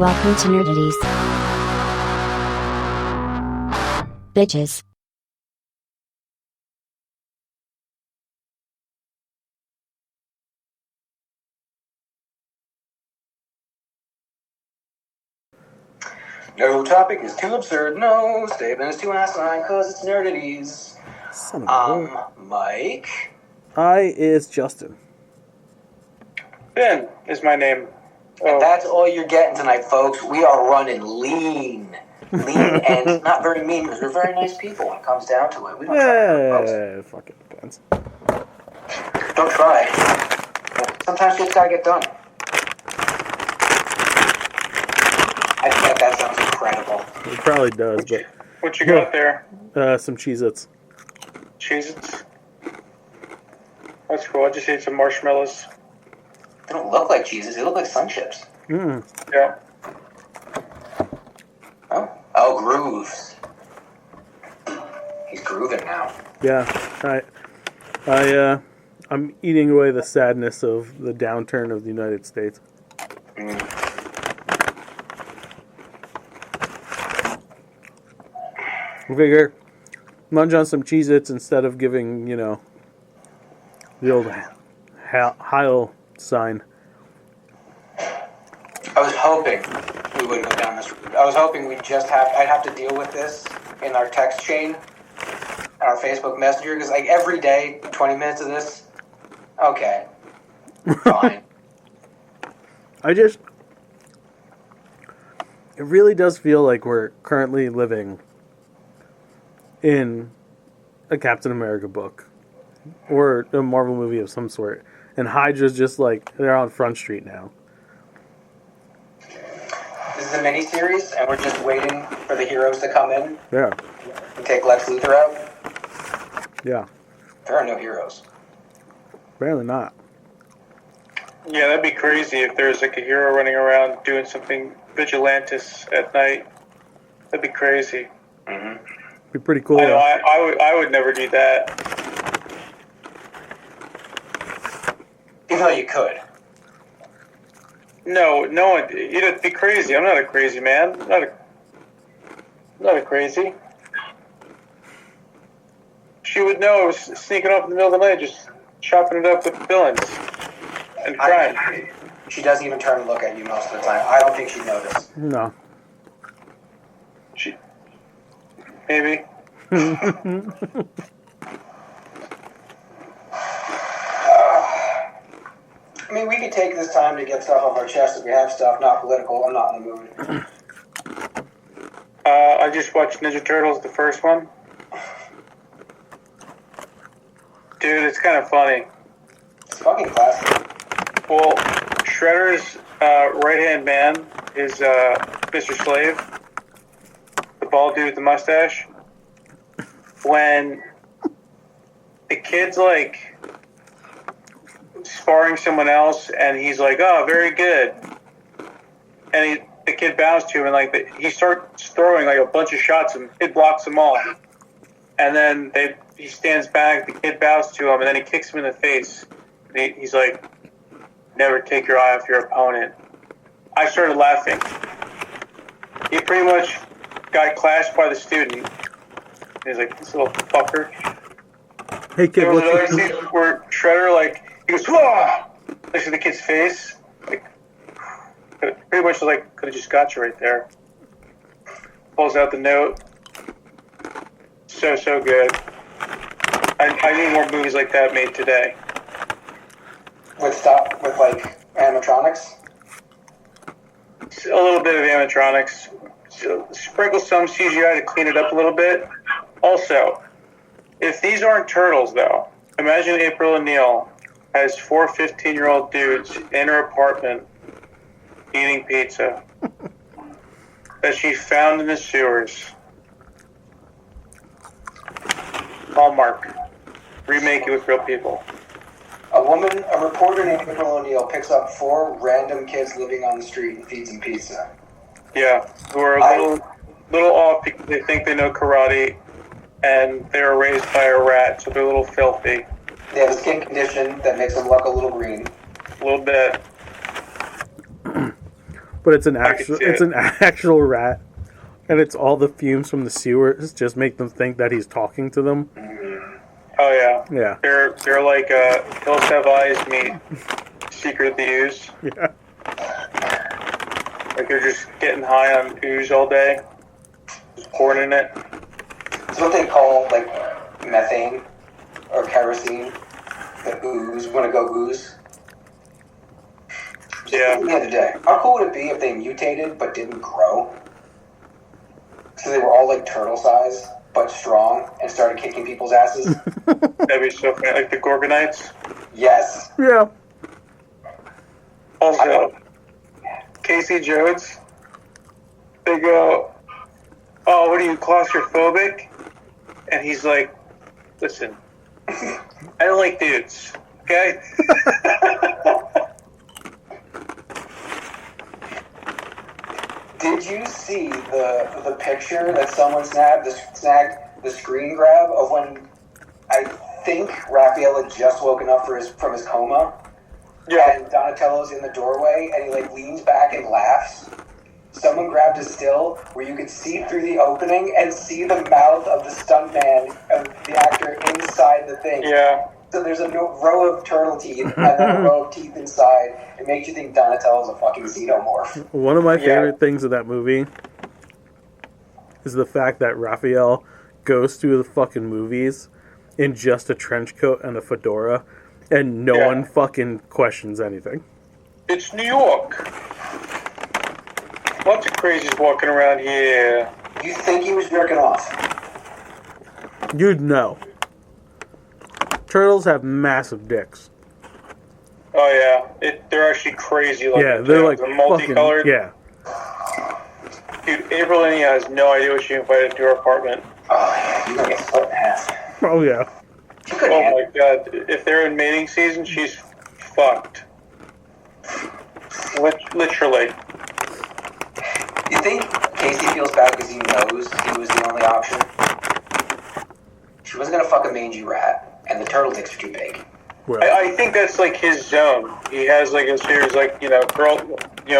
Welcome to Nerdities. Bitches. No topic is too absurd, no statement is too asinine, cause it's Nerdities. Son of a whore. Mike. I is Justin. Ben is my name. And that's all you're getting tonight, folks. We are running lean. Lean and not very mean, because we're very nice people when it comes down to it. We don't try, Fuck it, depends. Don't try. Sometimes shit's gotta get done. I bet that sounds incredible. It probably does, What you got there? but some Cheez-Its. Cheez-Its? That's cool. I just ate some marshmallows. They don't look like cheeses, they look like sun chips. Yeah. Oh, Grooves. He's grooving now. Yeah, I'm eating away the sadness of the downturn of the United States. I figure munch on some Cheez-Its instead of giving, the old Heil sign. I was hoping we wouldn't go down this route. I was hoping I'd have to deal with this in our text chain, our Facebook Messenger, because like every day, 20 minutes of this, okay, fine. It really does feel like we're currently living in a Captain America book or a Marvel movie of some sort. And Hydra's just like, they're on Front Street now. This is a mini-series, and we're just waiting for the heroes to come in Yeah. and take Lex Luthor out. Yeah. There are no heroes. Apparently not. Yeah, that'd be crazy if there's like a hero running around doing something vigilantes at night. That'd be crazy. Mm-hmm. Be pretty cool. I know, I would never do that. Even though you could. No one. It'd be crazy. I'm not a crazy man. I'm not a crazy. She would know I was sneaking off in the middle of the night, just chopping it up with villains and crime. She doesn't even turn and look at you most of the time. I don't think she'd notice. No. Maybe. I mean, we could take this time to get stuff off our chest if we have stuff, not political. I'm not in the mood. I just watched Ninja Turtles, the first one. Dude, it's kind of funny. It's fucking classic. Well, Shredder's right-hand man is Mr. Slave, the bald dude with the mustache. When the kid's like sparring someone else, and he's like, "Oh, very good," and the kid bows to him, and like he starts throwing like a bunch of shots, and it blocks them all. And then he stands back, the kid bows to him, and then he kicks him in the face. And he's like, "Never take your eye off your opponent." I started laughing. He pretty much got clashed by the student. He's like, "This little fucker." Hey, kid, There was another scene where Shredder, he goes, "Whoa!" Next to the kid's face. Pretty much could have just got you right there. Pulls out the note. So good. I need more movies like that made today. With animatronics? A little bit of animatronics. Sprinkle some CGI to clean it up a little bit. Also, if these aren't turtles, though, imagine April O'Neil has 4 15-year-old dudes in her apartment eating pizza that she found in the sewers. Hallmark. Remake it with real people. A reporter named April O'Neil picks up 4 random kids living on the street and feeds them pizza. Yeah, who are a little off because they think they know karate, and they were raised by a rat, so they're a little filthy. They have a skin condition that makes them look a little green. A little bit. but it's an I could actual see it's it. an actual rat, and it's all the fumes from the sewers just make them think that he's talking to them. Oh yeah. Yeah, They're like Hills Have Eyes meet Secret of the Ooze. yeah. Like they're just getting high on ooze all day, just pouring in it. It's what they call like methane or kerosene. The ooze, want to go ooze. Yeah. The other day, how cool would it be if they mutated but didn't grow? So they were all like turtle size but strong and started kicking people's asses. That'd be so funny. Like the Gorgonites. Yes. Yeah. Also, Casey Jones. They go, "Oh, what are you, claustrophobic?" And he's like, "Listen, I don't like dudes, okay?" Did you see the picture that someone snagged the screen grab of when I think Raphael had just woken up from his coma? Yeah. And Donatello's in the doorway and he like leans back and laughs. Someone grabbed a still where you could see through the opening and see the mouth of the stuntman of the actor inside the thing. Yeah. So there's a row of turtle teeth and then a row of teeth inside. It makes you think Donatello's a fucking xenomorph. One of my Yeah. favorite things of that movie is the fact that Raphael goes through the fucking movies in just a trench coat and a fedora, and no Yeah. one fucking questions anything. It's New York. Lots of crazies walking around here. You think he was jerking off? You'd know. Turtles have massive dicks. Oh yeah, they're actually crazy looking. Yeah, they're too. like They're fucking. multicolored. Yeah. Dude, April India has no idea what she invited to her apartment. Oh yeah, you're gonna get split in half. Oh yeah. You couldn't Oh handle my god, if they're in mating season, she's fucked. Literally. You think Casey feels bad because he knows he was the only option? She wasn't gonna fuck a mangy rat, and the turtle dicks are too big. Well, I think that's like his zone. He has like a series like, girl,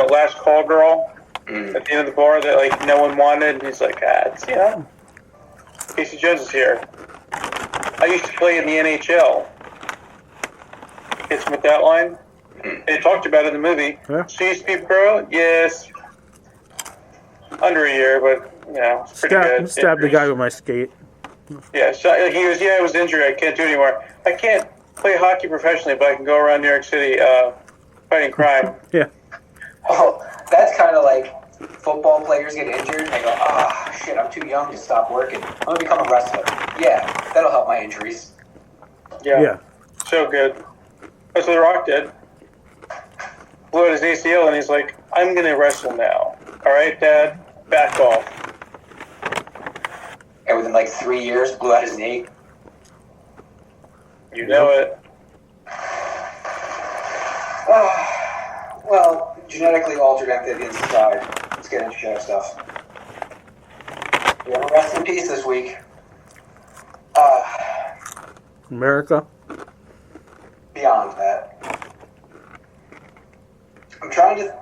last call girl at the end of the bar that like no one wanted, and he's like, it's, Casey Jones is here. I used to play in the NHL. Hits him with that line. They talked about it in the movie. Yeah. So you used to be pro? Yes. Under a year, but it's pretty good. stabbed the guy with my skate. Yeah, so he was. Yeah, I was injured. I can't do it anymore. I can't play hockey professionally, but I can go around New York City fighting crime. Yeah. Oh, that's kind of like football players get injured and they go, shit, I'm too young to stop working. I'm gonna become a wrestler. Yeah, that'll help my injuries. Yeah. So good. That's what The Rock did. Blew out his ACL, and he's like, I'm gonna wrestle now. All right, Dad, back off. And within like 3 years, blew out his knee. You know it. Well, genetically altered amphibians aside, let's get into show stuff. We have a rest in peace this week. America. Beyond that, I'm trying to.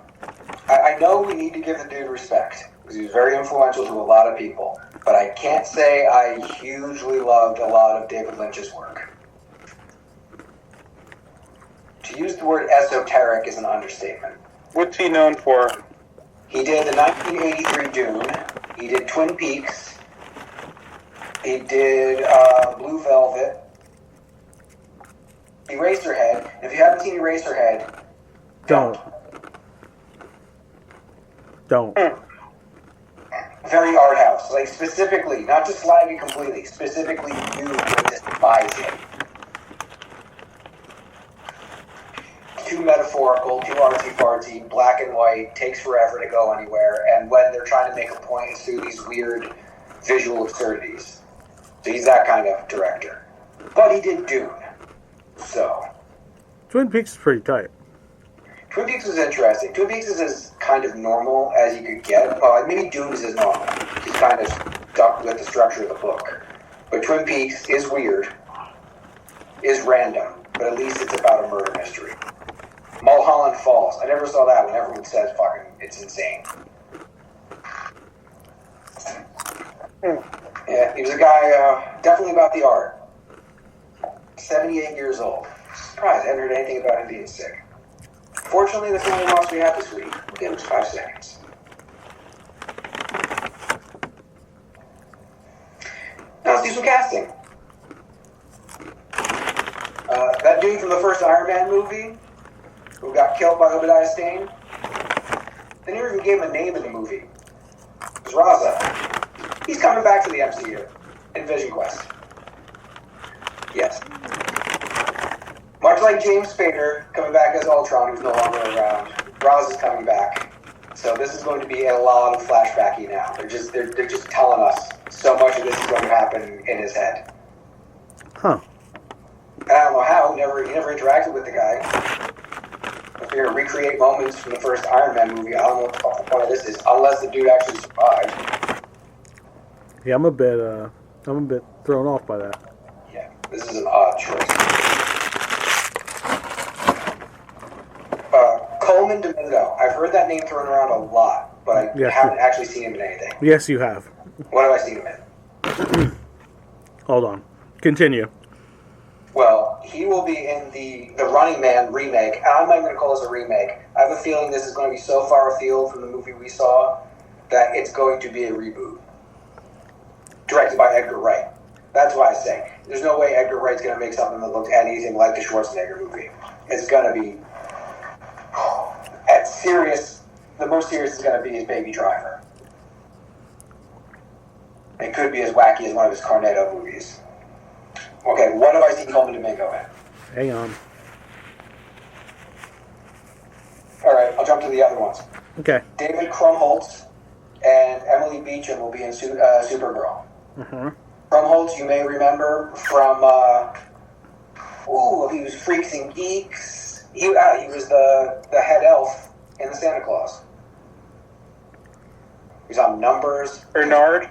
I know we need to give the dude respect because he was very influential to a lot of people, but I can't say I hugely loved a lot of David Lynch's work. To use the word esoteric is an understatement. What's he known for? He did the 1983 Dune. He did Twin Peaks. He did Blue Velvet. Eraserhead. If you haven't seen Eraserhead, Don't. Very art house. Like specifically, not just slag it completely. Specifically, you would despise it. Too metaphorical, too artsy-fartsy, black and white, takes forever to go anywhere, and when they're trying to make a point, it's through these weird visual absurdities. So he's that kind of director. But he did Dune. So, Twin Peaks is pretty tight. Twin Peaks was interesting. Twin Peaks is as kind of normal as you could get. Well, maybe Dune is as normal. He's kind of stuck with the structure of the book. But Twin Peaks is weird, is random, but at least it's about a murder mystery. Mulholland Falls. I never saw that one. Everyone says fucking It's insane. Yeah, he was a guy definitely about the art. 78 years old. Surprised I haven't heard anything about him being sick. Fortunately, that's the only loss we have this week. We'll give him 5 seconds. Now let's do some casting. That dude from the first Iron Man movie, who got killed by Obadiah Stane, they never even gave him a name in the movie. It was Raza. He's coming back to the MCU in Vision Quest. Yes. Much like James Spader coming back as Ultron, who's no longer around, Raza's coming back. So this is going to be a lot of flashbacky now. They're just telling us so much of this is going to happen in his head. Huh. And I don't know how. He never interacted with the guy. If you're going to recreate moments from the first Iron Man movie, I don't know what the fuck the point of this is, unless the dude actually survived. Yeah, I'm a bit thrown off by that. Yeah, this is an odd choice. Coleman Domingo. I've heard that name thrown around a lot, but I Yes. haven't actually seen him in anything. Yes, you have. What have I seen him in? Hold on. Continue. Well, he will be in the Running Man remake. And I'm not even going to call this a remake. I have a feeling this is going to be so far afield from the movie we saw that it's going to be a reboot. Directed by Edgar Wright. That's why I say, there's no way Edgar Wright's going to make something that looks anything like the Schwarzenegger movie. It's going to be... The most serious is going to be his Baby Driver. It could be as wacky as one of his Cornetto movies. Okay, what have I seen Coleman Domingo in? Hang on. Alright, I'll jump to the other ones. Okay. David Krumholtz and Emily Beecham will be in Supergirl. Uh-huh. Krumholtz, you may remember from, he was Freaks and Geeks. He was the head elf in the Santa Claus. He was on Numbers. Bernard.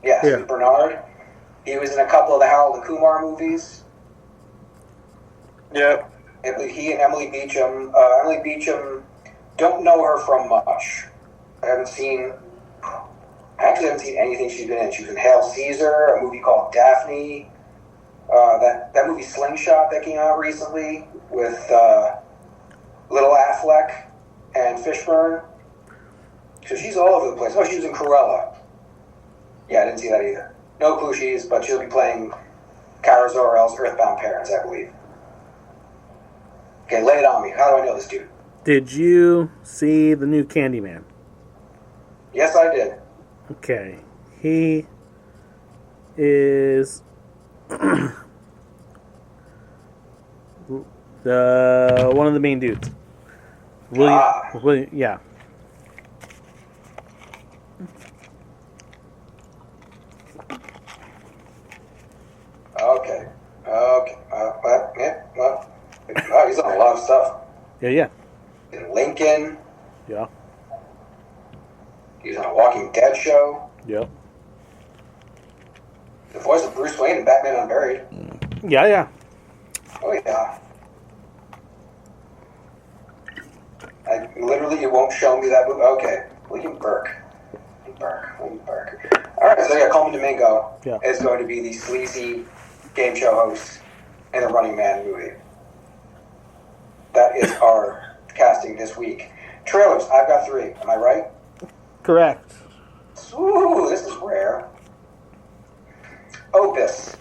Yes, Yeah. Bernard. He was in a couple of the Harold and Kumar movies. Yep. He and Emily Beecham. Emily Beecham, don't know her from much. I actually haven't seen anything she's been in. She was in Hail Caesar, a movie called Daphne. That movie Slingshot that came out recently with Little Affleck and Fishburne. So she's all over the place. Oh, she was in Cruella. Yeah, I didn't see that either. No clue she is, but she'll be playing Kara Zor-El's Earthbound parents, I believe. Okay, lay it on me. How do I know this dude? Did you see the new Candyman? Yes, I did. Okay. He is one of the main dudes. William, yeah. Okay. He's on a lot of stuff. Yeah. In Lincoln. Yeah. He was on a Walking Dead show. Yep. The voice of Bruce Wayne in Batman Unburied. Yeah. Oh, yeah. You won't show me that movie. Okay. William Burke. Alright, so yeah, Coleman Domingo is going to be the sleazy game show host in the Running Man movie. That is our casting this week. Trailers, I've got 3. Am I right? Correct. Ooh, this is rare. Opus,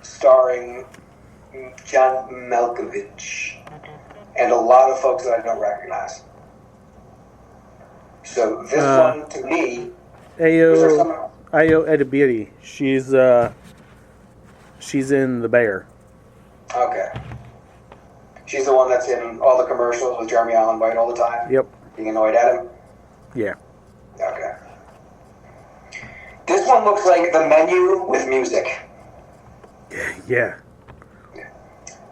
starring John Malkovich, and a lot of folks that I don't recognize. So this one, to me, Ayo Edebiri. She's in The Bear. Okay. She's the one that's in all the commercials with Jeremy Allen White all the time? Yep. Being annoyed at him? Yeah. Okay. This one looks like The Menu with music. Yeah.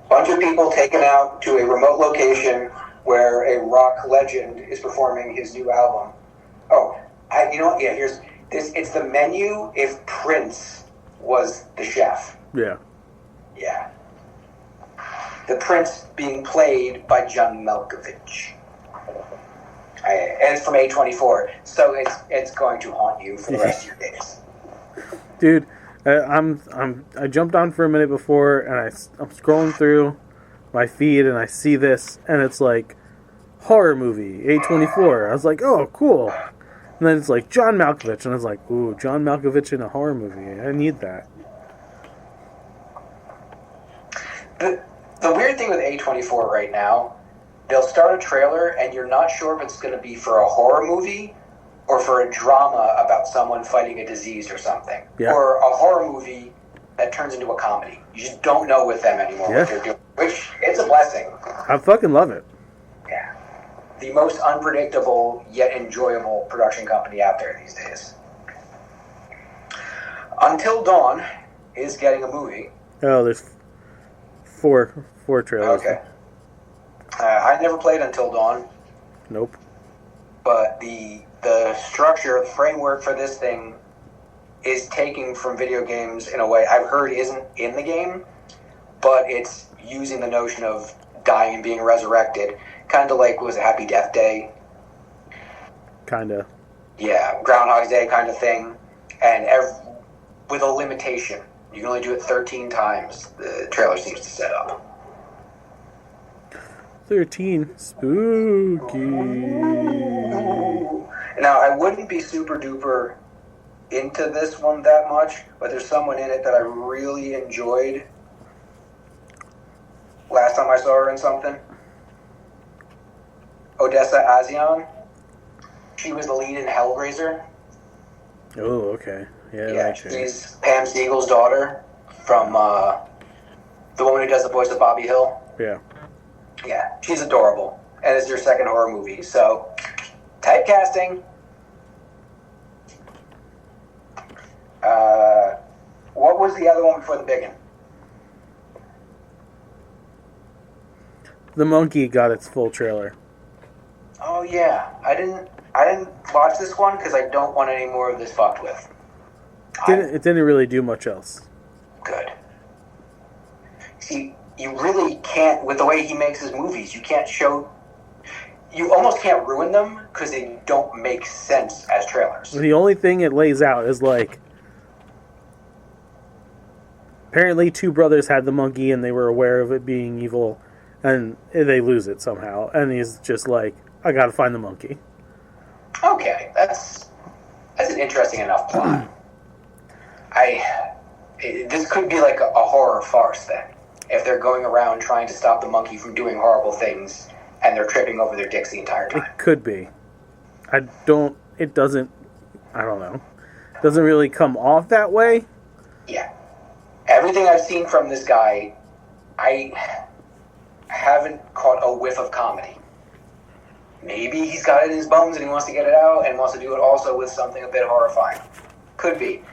Bunch of people taken out to a remote location where a rock legend is performing his new album. Oh, you know what? Yeah, here's this. It's The Menu if Prince was the chef. Yeah. Yeah. The Prince being played by John Malkovich. And it's from A24, so it's going to haunt you for the rest of your days. Dude, I jumped on for a minute before, and I'm scrolling through my feed, and I see this, and it's like horror movie A24. I was like, oh, cool. And then it's like John Malkovich, and I was like, ooh, John Malkovich in a horror movie. I need that. The weird thing with A24 right now, they'll start a trailer, and you're not sure if it's going to be for a horror movie or for a drama about someone fighting a disease or something. Yeah. Or a horror movie that turns into a comedy. You just don't know with them anymore what they're doing. Which, it's a blessing. I fucking love it. Yeah. The most unpredictable yet enjoyable production company out there these days. Until Dawn is getting a movie. Oh, there's four trailers. Okay. I never played Until Dawn. Nope. But the structure, the framework for this thing is taking from video games in a way I've heard isn't in the game, but it's using the notion of dying and being resurrected, kind of like, was it Happy Death Day? Kinda. Yeah, Groundhog's Day kind of thing, and with a limitation. You can only do it 13 times, the trailer seems to set up. 13. Spooky. Now, I wouldn't be super duper into this one that much, but there's someone in it that I really enjoyed last time I saw her in something. Odessa Azion. She was the lead in Hellraiser. Oh, okay. Yeah, Yeah, okay. she's Pam Siegel's daughter from the woman who does the voice of Bobby Hill. Yeah. Yeah, she's adorable. And it's their second horror movie, so typecasting. What was the other one before the big one? The Monkey got its full trailer. Oh yeah, I didn't watch this one because I don't want any more of this fucked with. It didn't really do much else. Good. See, you really can't, with the way he makes his movies, you almost can't ruin them because they don't make sense as trailers. The only thing it lays out is like, apparently two brothers had the monkey and they were aware of it being evil, and they lose it somehow. And he's just like, I gotta find the monkey. Okay, that's an interesting enough plot. This could be like a horror farce then. If they're going around trying to stop the monkey from doing horrible things and they're tripping over their dicks the entire time. It could be. I don't know. It doesn't really come off that way. Yeah. Everything I've seen from this guy, I haven't caught a whiff of comedy. Maybe he's got it in his bones and he wants to get it out and wants to do it also with something a bit horrifying. Could be.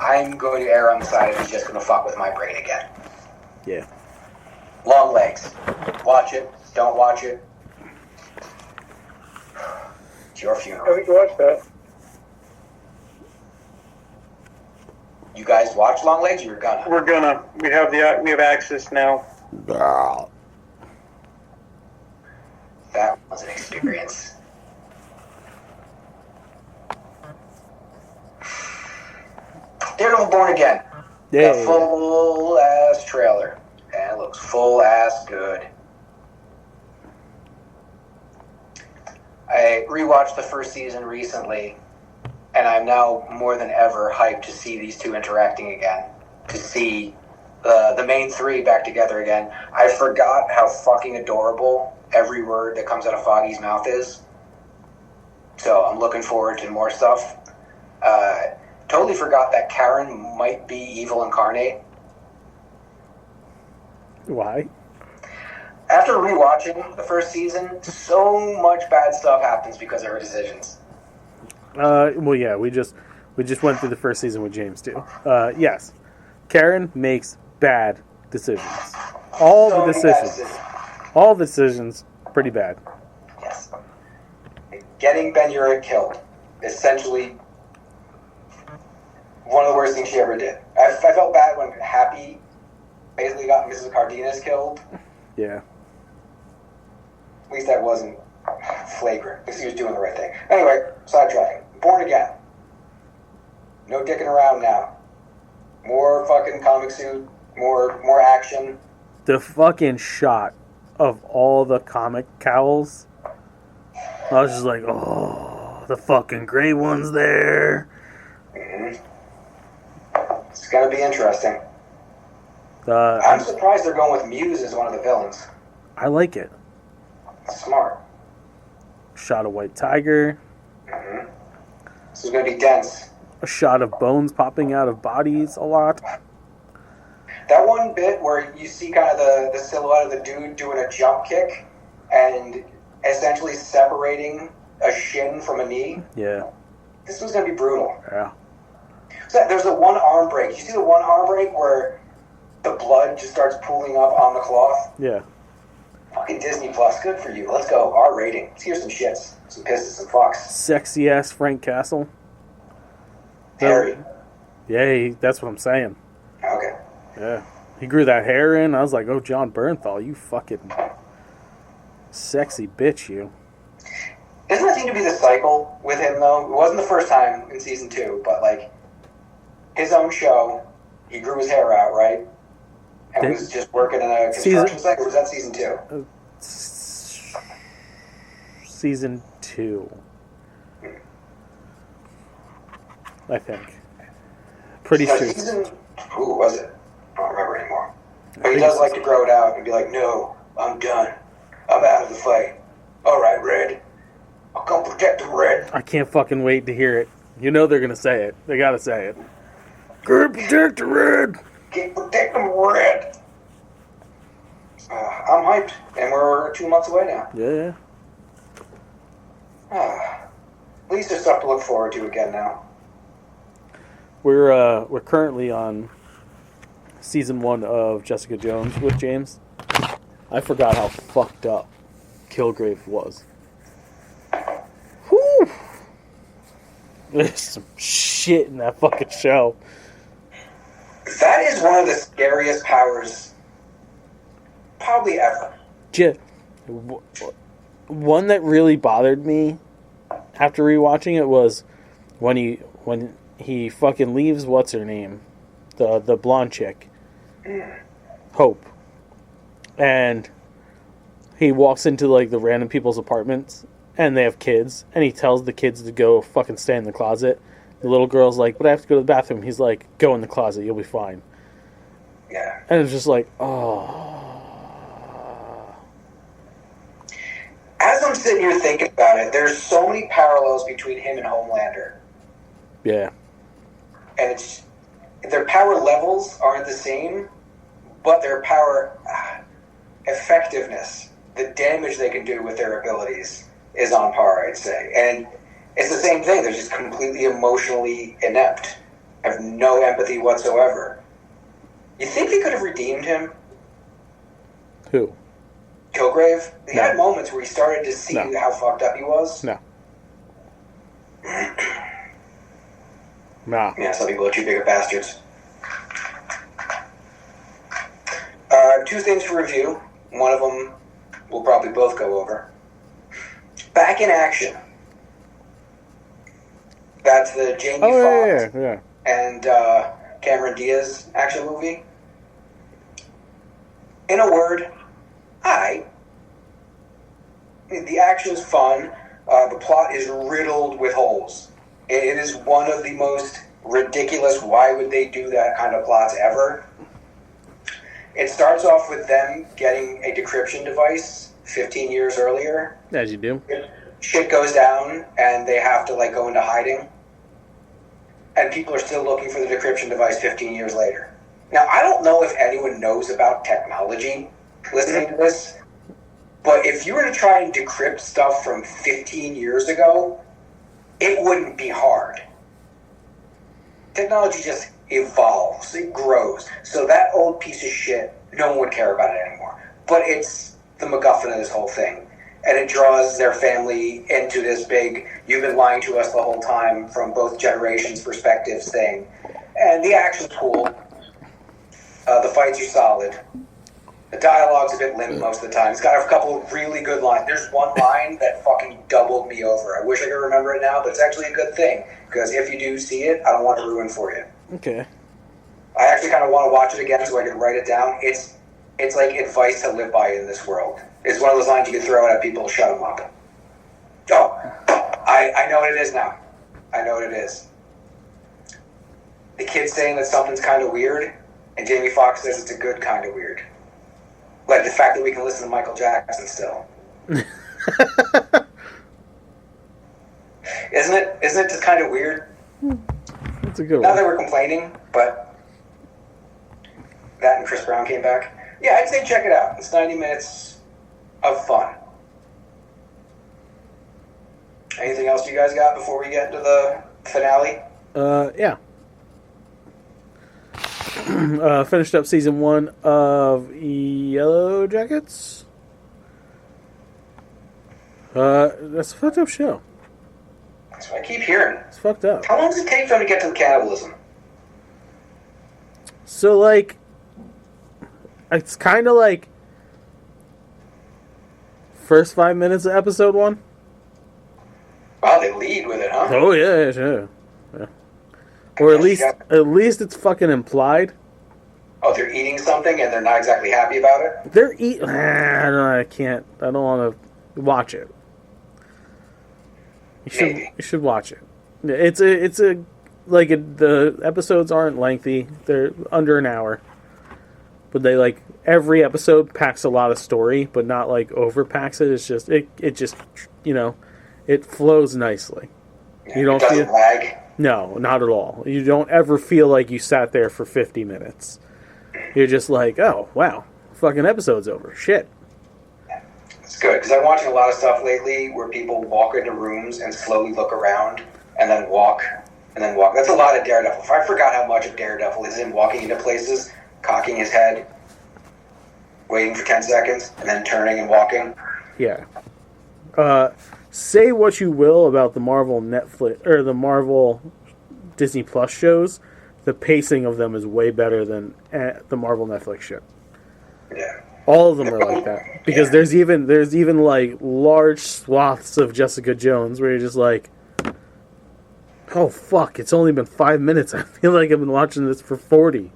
I'm going to err on the side of he's just going to fuck with my brain again. Yeah. Long Legs. Watch it. Don't watch it. It's your I funeral. think you watched that. You guys watch Long Legs? You're gonna. We're gonna. We have access now. That was an experience. Daredevil Born Again. Yeah. A full ass trailer. And it looks full ass good. I rewatched the first season recently, and I'm now more than ever hyped to see these two interacting again. To see the main three back together again. I forgot how fucking adorable every word that comes out of Foggy's mouth is. So I'm looking forward to more stuff. Totally forgot that Karen might be evil incarnate. Why? After rewatching the first season, so much bad stuff happens because of her decisions. Well, yeah, we just went through the first season with James too. Yes, Karen makes bad decisions. All So the many bad decisions. All the decisions, pretty bad. Yes. Getting Ben Urich killed. Essentially, one of the worst things she ever did. I felt bad when Happy basically got Mrs. Cardenas killed. Yeah. At least that wasn't flagrant because he was doing the right thing. Anyway, sidetracking. Born Again. No dicking around now. More fucking comic suit. More action. The fucking shot of all the comic cowls. I was just like, oh, the fucking gray one's there. Mm-hmm. It's gonna be interesting. I'm I'm surprised they're going with Muse as one of the villains. I like it. Smart. Shot of White Tiger. Mm-hmm. This is gonna be dense. A shot of bones popping out of bodies a lot. That one bit where you see kind of the silhouette of the dude doing a jump kick and essentially separating a shin from a knee. Yeah. This one's gonna be brutal. Yeah. So there's the one arm break. You see the one arm break where the blood just starts pooling up on the cloth? Yeah. Fucking Disney Plus, good for you. Let's go. R rating. Let's hear some shits, some pisses, some fucks. Sexy ass Frank Castle. Harry. Yeah, that's what I'm saying. Okay. Yeah. He grew that hair in. I was like, oh, John Bernthal, you fucking sexy bitch, you. Doesn't that seem to be the cycle with him, though? It wasn't the first time in season 2, but, like, his own show, he grew his hair out, right? And was just working in a construction site, or was that season 2? Season 2. I think. Pretty So sure. Who was it? I don't remember anymore. But he does like to grow it out and be like, no, I'm done. I'm out of the fight. All right, Red. I'll come protect him, Red. I can't fucking wait to hear it. You know they're gonna say it. They gotta say it. Good protector, Red. Keep protecting him, Red. I'm hyped, and we're 2 months away now. Yeah. At least there's stuff to look forward to again now. We're currently on season 1 of Jessica Jones with James. I forgot how fucked up Kilgrave was. Whew. There's some shit in that fucking show. That is one of the scariest powers probably ever. One that really bothered me after rewatching it was when he fucking leaves what's her name, the blonde chick, Hope, and he walks into like the random people's apartments and they have kids and he tells the kids to go fucking stay in the closet. The little girl's like, but I have to go to the bathroom. He's like, go in the closet, you'll be fine. Yeah. And it's just like, oh. As I'm sitting here thinking about it, there's so many parallels between him and Homelander. Yeah. And it's their power levels aren't the same, but their power effectiveness, the damage they can do with their abilities, is on par, I'd say. And it's the same thing. They're just completely emotionally inept, have no empathy whatsoever. You think they could have redeemed him? Who? Kilgrave? He No. had moments where he started to see No. how fucked up he was. No. Nah. Yeah, some people are too big of bastards. 2 things to review. One of them we'll probably both go over. Back in Action. That's the Jamie Foxx Yeah. and Cameron Diaz action movie. In a word, the action's fun. The plot is riddled with holes. It is one of the most ridiculous, why would they do that kind of plots ever. It starts off with them getting a decryption device 15 years earlier. As you do. Shit goes down and they have to go into hiding. And people are still looking for the decryption device 15 years later. Now, I don't know if anyone knows about technology listening to this, but if you were to try and decrypt stuff from 15 years ago, it wouldn't be hard. Technology just evolves, it grows. So that old piece of shit, no one would care about it anymore. But it's the MacGuffin of this whole thing. And it draws their family into this big, you've been lying to us the whole time from both generations' perspectives thing. And the action's cool. The fights are solid. The dialogue's a bit limp most of the time. It's got a couple of really good lines. There's one line that fucking doubled me over. I wish I could remember it now, but it's actually a good thing. Because if you do see it, I don't want to ruin for you. Okay. I actually kind of want to watch it again so I can write it down. It's like advice to live by in this world. It's one of those lines you can throw at people, shut them up. Oh, I know what it is now. I know what it is. The kid's saying that something's kind of weird, and Jamie Foxx says it's a good kind of weird. Like the fact that we can listen to Michael Jackson still. Isn't it just kind of weird? That's a good Not one. that we're complaining, but that and Chris Brown came back. Yeah, I'd say check it out. It's 90 minutes of fun. Anything else you guys got before we get into the finale? Yeah. Finished up season 1 of Yellow Jackets. That's a fucked up show. That's what I keep hearing. It's fucked up. How long does it take for them to get to the cannibalism? So, like, it's kind of like first 5 minutes of episode 1. Wow, they lead with it, huh? Oh yeah, sure. Yeah. Or at least it's fucking implied. Oh, they're eating something and they're not exactly happy about it? They're eating. I don't want to watch it. Maybe. You should watch it. The episodes aren't lengthy. They're under an hour. But they every episode packs a lot of story, but not overpacks it. It's just it just it flows nicely. Yeah, You don't it doesn't feel lag. No, not at all. You don't ever feel like you sat there for 50 minutes. You're just like, oh wow, fucking episode's over. Shit. It's good, because I'm watching a lot of stuff lately where people walk into rooms and slowly look around and then walk and then walk. That's a lot of Daredevil. I forgot how much of Daredevil is him walking into places, cocking his head, waiting for 10 seconds, and then turning and walking. Yeah. Say what you will about the Marvel Netflix or the Marvel Disney Plus shows, the pacing of them is way better than the Marvel Netflix show. Yeah. All of them are like that because there's even large swaths of Jessica Jones where you're just like, oh fuck, it's only been 5 minutes. I feel like I've been watching this for 40.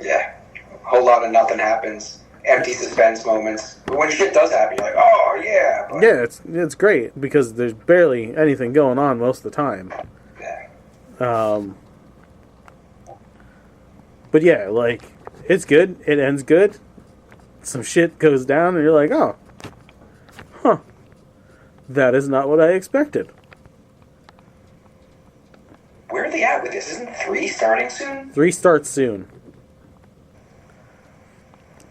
Yeah. A whole lot of nothing happens. Empty suspense moments. But when shit does happen, you're like, oh yeah. But, Yeah, it's great because there's barely anything going on most of the time. yeah. But yeah, it's good. It ends good. Some shit goes down, and you're like, oh, huh. That is not what I expected. Where are they at with this? Isn't 3 starting soon? 3 starts soon.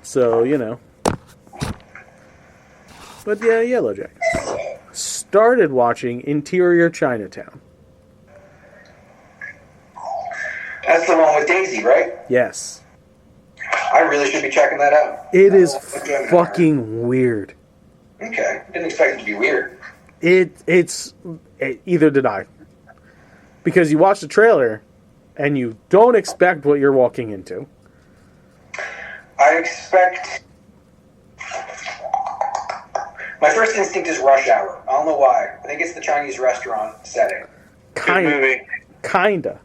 So, But yeah, Yellow Jackets. Started watching Interior Chinatown. That's the one with Daisy, right? Yes. I really should be checking that out. It is Okay. fucking weird. Okay. Didn't expect it to be weird. Either did I. Because you watch the trailer, and you don't expect what you're walking into. I expect... My first instinct is Rush Hour. I don't know why. I think it's the Chinese restaurant setting. Good movie. Kinda.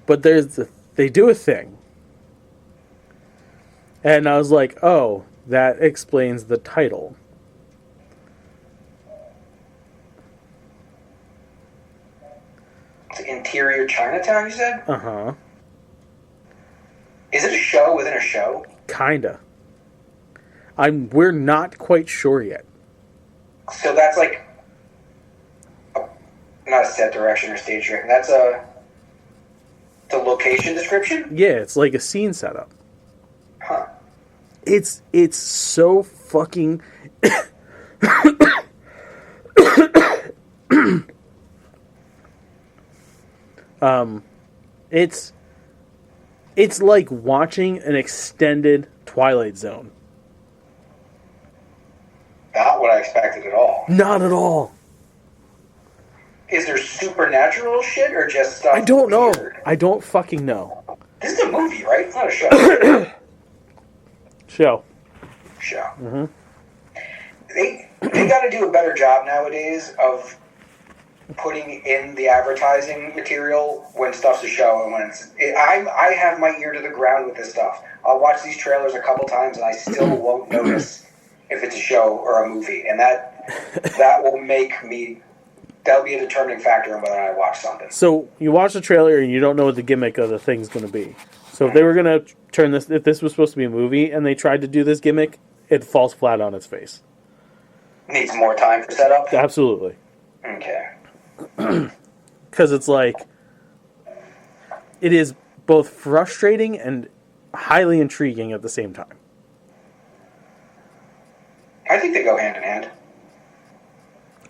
But they do a thing. And I was like, oh, that explains the title. It's Interior Chinatown, you said? Uh-huh. Is it a show within a show? Kinda. We're not quite sure yet. So that's not a set direction or stage direction. That's the location description? Yeah, it's like a scene setup. Huh. It's so fucking... It's like watching an extended Twilight Zone. Not what I expected at all. Not at all. Is there supernatural shit or just stuff? I don't know. weird? I don't fucking know. This is a movie, right? It's not a show. Show. show. They got to do a better job nowadays of putting in the advertising material when stuff's a show and when I have my ear to the ground with this stuff. I'll watch these trailers a couple times and I still won't notice if it's a show or a movie, and that will make me. That'll be a determining factor in whether I watch something. So you watch the trailer and you don't know what the gimmick of the thing's going to be. So if they were going to turn this, if this was supposed to be a movie and they tried to do this gimmick, it falls flat on its face. Needs more time for setup. Absolutely. Okay. Because it's like, it is both frustrating and highly intriguing at the same time. I think they go hand in hand.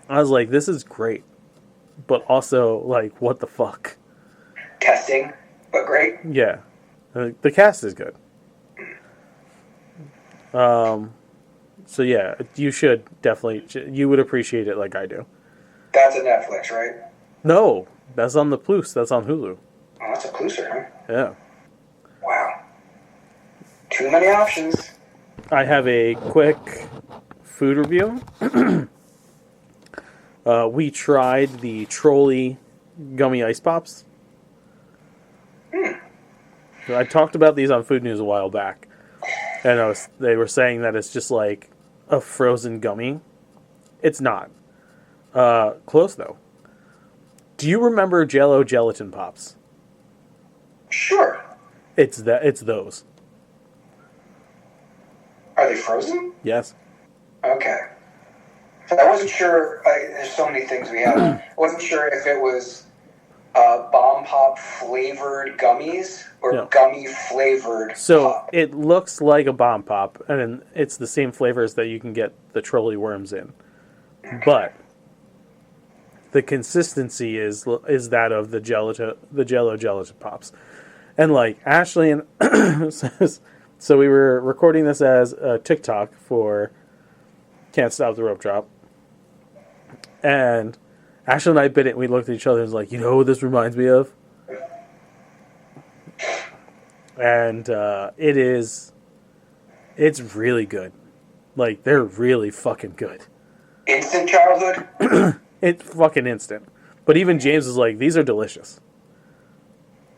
I was like, this is great. But also, like, what the fuck? Testing, but great. Yeah. The cast is good. So yeah, you should definitely, you would appreciate it like I do. That's a Netflix, right? No, that's on the Plus. That's on Hulu. Oh, that's a Cluser, huh? Yeah. Wow. Too many options. I have a quick food review. We tried the Trolley gummy ice pops. I talked about these on Food News a while back, and they were saying that it's just like a frozen gummy. It's not. Close though. Do you remember Jell-O gelatin pops? Sure. It's those. Are they frozen? Yes. Okay. So I wasn't sure. There's so many things we have. I wasn't sure if it was Bomb Pop flavored gummies or No. gummy flavored So pop. it looks like a bomb pop, and it's the same flavors that you can get the Trolley worms in, but the consistency is that of the Jell-O gelatin pops. And like Ashley and says, so we were recording this as a TikTok for Can't Stop the Rope Drop, and Ashley and I bit it, and we looked at each other and was like, you know what this reminds me of? And it's really good. Like, they're really fucking good. Instant childhood? It's fucking instant. But even James is like, these are delicious.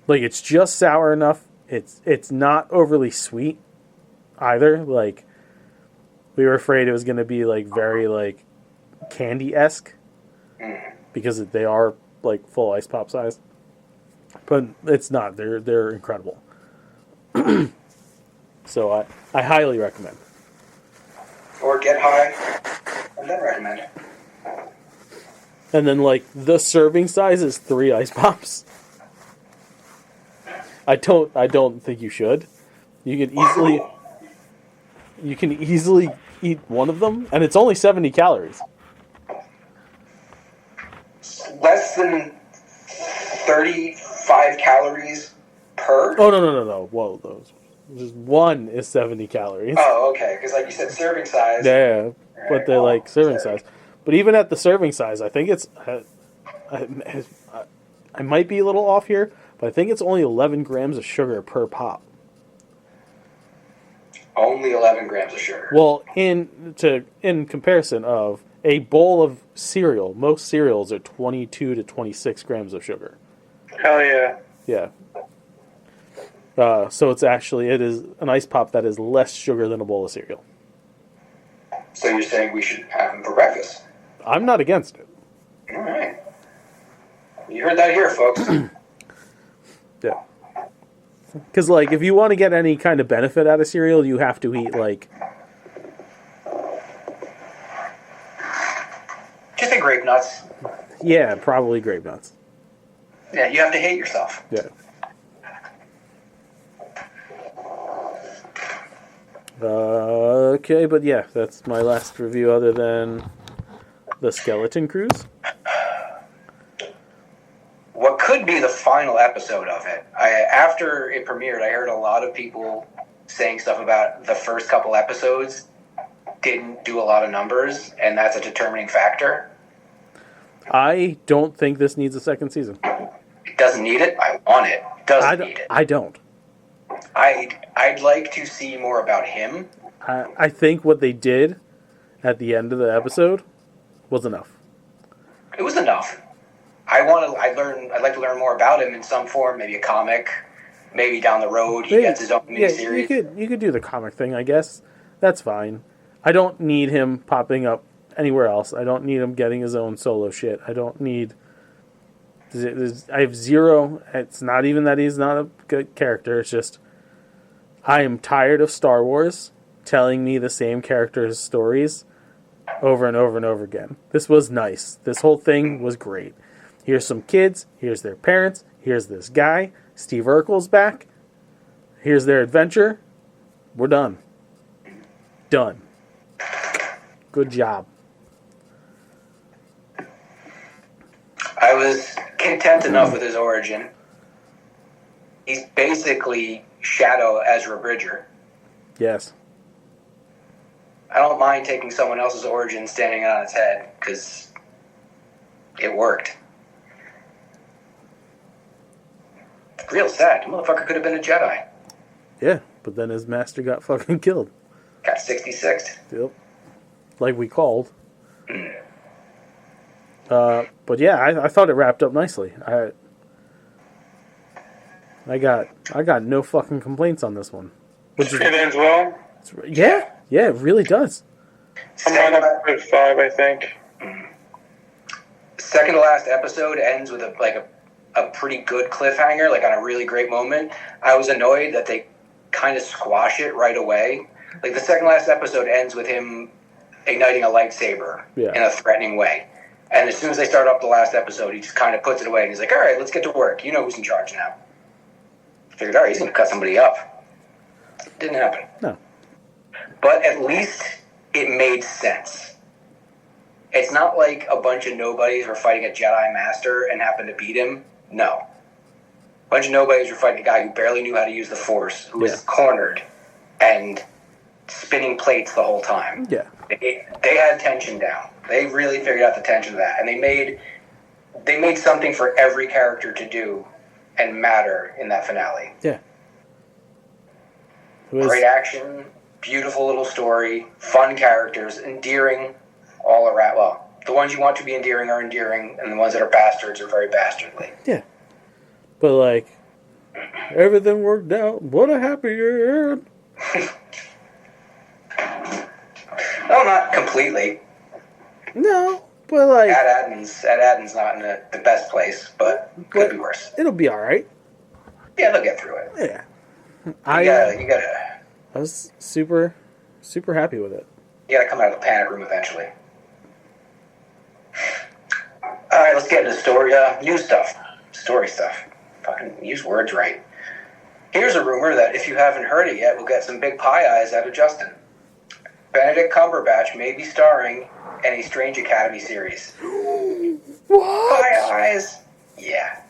Like, it's just sour enough. It's not overly sweet either. Like, we were afraid it was going to be, like, very, like, candy-esque. Because they are, like, full ice pop size. But it's not. They're incredible. So I highly recommend. Or get high and then recommend. And then, like, the serving size is 3 ice pops. I don't think you should. You can easily eat one of them, and it's only 70 calories. Less than 35 calories per? Oh no! Whoa, those just one is 70 calories. Oh, okay. Because like you said, serving size. Yeah, but they're like serving size. But even at the serving size, I think it's I might be a little off here, but I think it's only 11 grams of sugar per pop. Only 11 grams of sugar. Well, in comparison of a bowl of cereal, most cereals are 22 to 26 grams of sugar. Hell yeah. Yeah. So it is an ice pop that is less sugar than a bowl of cereal. So you're saying we should have them for breakfast? I'm not against it. All right. You heard that here, folks. Yeah. Because, like, if you want to get any kind of benefit out of cereal, you have to eat, like... Just say grape nuts. Yeah, probably grape nuts. Yeah, you have to hate yourself. Yeah. Okay, but yeah, that's my last review other than the Skeleton Cruise. What could be the final episode of it? After it premiered, I heard a lot of people saying stuff about the first couple episodes didn't do a lot of numbers, and that's a determining factor. I don't think this needs a second season. It doesn't need it. I want it. It doesn't need it. I don't. I'd like to see more about him I think what they did at the end of the episode was enough. It was enough. I'd like to learn more about him in some form, maybe a comic, maybe down the road he gets his own miniseries. You could do the comic thing, I guess. That's fine. I don't need him popping up anywhere else. I don't need him getting his own solo shit. I don't need... I have zero... It's not even that he's not a good character. It's just... I am tired of Star Wars telling me the same characters' stories over and over and over again. This was nice. This whole thing was great. Here's some kids. Here's their parents. Here's this guy. Steve Urkel's back. Here's their adventure. We're done. Done. Good job. I was content enough with his origin. He's basically Shadow Ezra Bridger. Yes. I don't mind taking someone else's origin, standing it on its head, because it worked. Real sad. The motherfucker could have been a Jedi. Yeah, but then his master got fucking killed. Got 66. Yep. Like we called. But yeah, I thought it wrapped up nicely. I got no fucking complaints on this one. Which is, It ends well. yeah, it really does. I'm on episode 5, I think. Second to last episode ends with a pretty good cliffhanger, like on a really great moment. I was annoyed that they kind of squash it right away. Like the second last episode ends with him igniting a lightsaber in a threatening way. And as soon as they start up the last episode, he just kind of puts it away and he's like, all right, let's get to work. You know who's in charge now. Figured, all right, he's going to cut somebody up. Didn't happen. No. But at least it made sense. It's not like a bunch of nobodies were fighting a Jedi Master and happened to beat him. No. A bunch of nobodies were fighting a guy who barely knew how to use the Force, who was cornered and spinning plates the whole time. Yeah. They had tension down. They really figured out the tension of that. And they made something for every character to do and matter in that finale. Yeah. Great action, beautiful little story, fun characters, endearing all around. Well, the ones you want to be endearing are endearing, and the ones that are bastards are very bastardly. Yeah. But, like, everything worked out. What a happy end. No, not completely. No, but, like... Ed Aden's not in the best place, but could be worse. It'll be alright. Yeah, they'll get through it. Yeah. You gotta I was super, super happy with it. You gotta come out of the panic room eventually. Alright, let's get into news stuff. Story stuff. Fucking use words right. Here's a rumor that if you haven't heard it yet, we'll get some big pie eyes out of Justin. Benedict Cumberbatch may be starring in a Strange Academy series. What? Pie eyes? Yeah.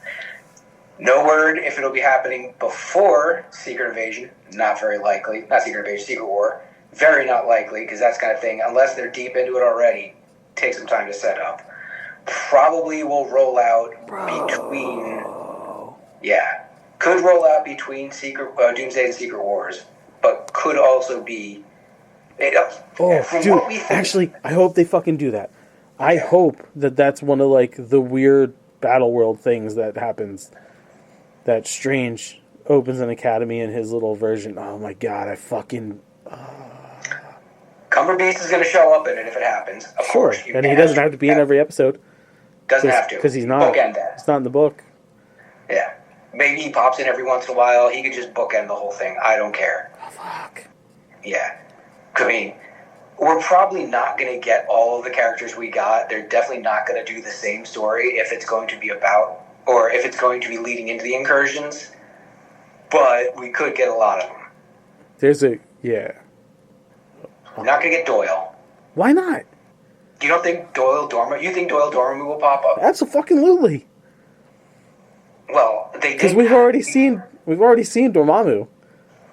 No word if it'll be happening before Secret Invasion. Not very likely. Not Secret Invasion, Secret War. Very not likely, because that's kind of thing, unless they're deep into it already, takes some time to set up. Probably will roll out between... Yeah. Could roll out between Doomsday and Secret Wars, but could also be... dude, actually, I hope they fucking do that. I hope that that's one of, like, the weird Battle World things that happens. That Strange opens an academy in his little version. Oh my god, I fucking... Cumberbeast is going to show up in it if it happens. Of course. And he doesn't have to be in every episode. Doesn't have to. Because he's not. Bookend that. It's not in the book. Yeah. Maybe he pops in every once in a while. He could just bookend the whole thing. I don't care. Oh, fuck. Yeah. I mean, we're probably not going to get all of the characters we got. They're definitely not going to do the same story if it's going to be about, or if it's going to be leading into the incursions. But we could get a lot of them. We're not going to get Doyle. Why not? You don't think Doyle Dormammu? You think Doyle Dormammu will pop up? Absolutely. Well, they did. Because we've already seen Dormammu.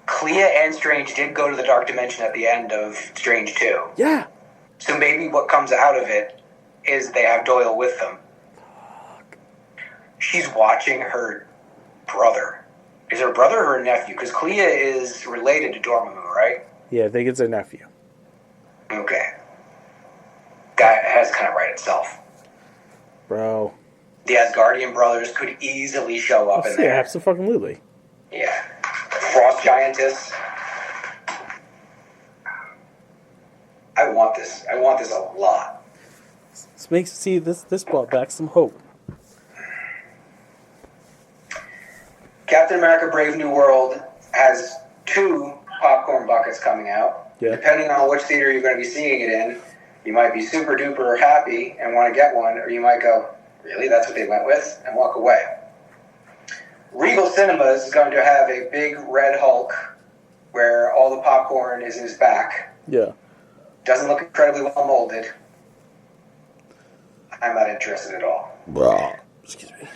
Clea and Strange did go to the Dark Dimension at the end of Strange 2. Yeah. So maybe what comes out of it is they have Doyle with them. Fuck. She's watching her brother. Is her brother or her nephew? Because Clea is related to Dormammu, right? Yeah, I think it's their nephew. Okay. Guy has kind of right itself. Bro. The Asgardian brothers could easily show up in Yeah, there. absolutely. Yeah. Frost Giantess. I want this. I want this a lot. This brought back some hope. Captain America Brave New World has 2 popcorn buckets coming out. Yeah. Depending on which theater you're going to be seeing it in, you might be super duper happy and want to get one, or you might go, really? That's what they went with? And walk away. Regal Cinemas is going to have a big red Hulk where all the popcorn is in his back. Yeah. Doesn't look incredibly well molded. I'm not interested at all. Bro. Excuse me.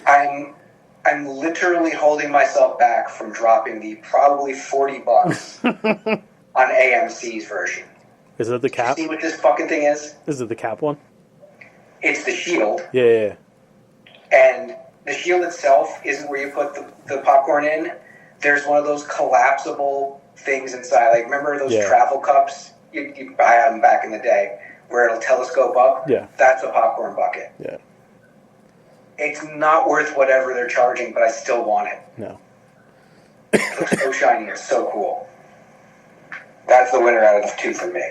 I'm literally holding myself back from dropping the probably $40 on AMC's version. Is it the cap? See what this fucking thing is? Is it the cap one? It's the shield, Yeah. and the shield itself isn't where you put the popcorn in. There's one of those collapsible things inside. Like, remember those travel cups you buy them back in the day where it'll telescope up? Yeah. That's a popcorn bucket. Yeah. It's not worth whatever they're charging, but I still want it. No. It looks so shiny and so cool. That's the winner out of the 2 for me.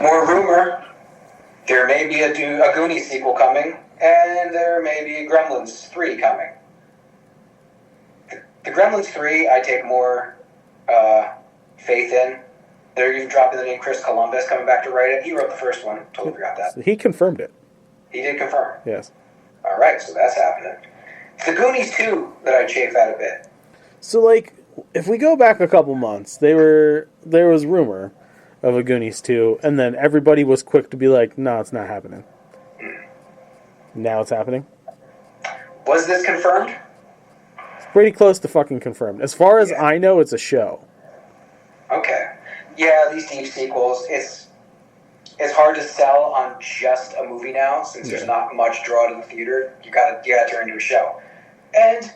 More rumor. There may be a Goonies sequel coming, and there may be a Gremlins 3 coming. The Gremlins 3, I take more faith in. They're even dropping the name Chris Columbus coming back to write it. He wrote the first one. Totally forgot that. He confirmed it. He did confirm. Yes. All right, so that's happening. It's the Goonies 2 that I chafe at a bit. So, like, if we go back a couple months, there was rumor of a Goonies 2, and then everybody was quick to be like, no, it's not happening. Now it's happening. Was this confirmed? It's pretty close to fucking confirmed. As far as I know, it's a show. Okay. Yeah, these deep sequels, it's hard to sell on just a movie now, since there's not much draw to the theater. You gotta turn into a show. And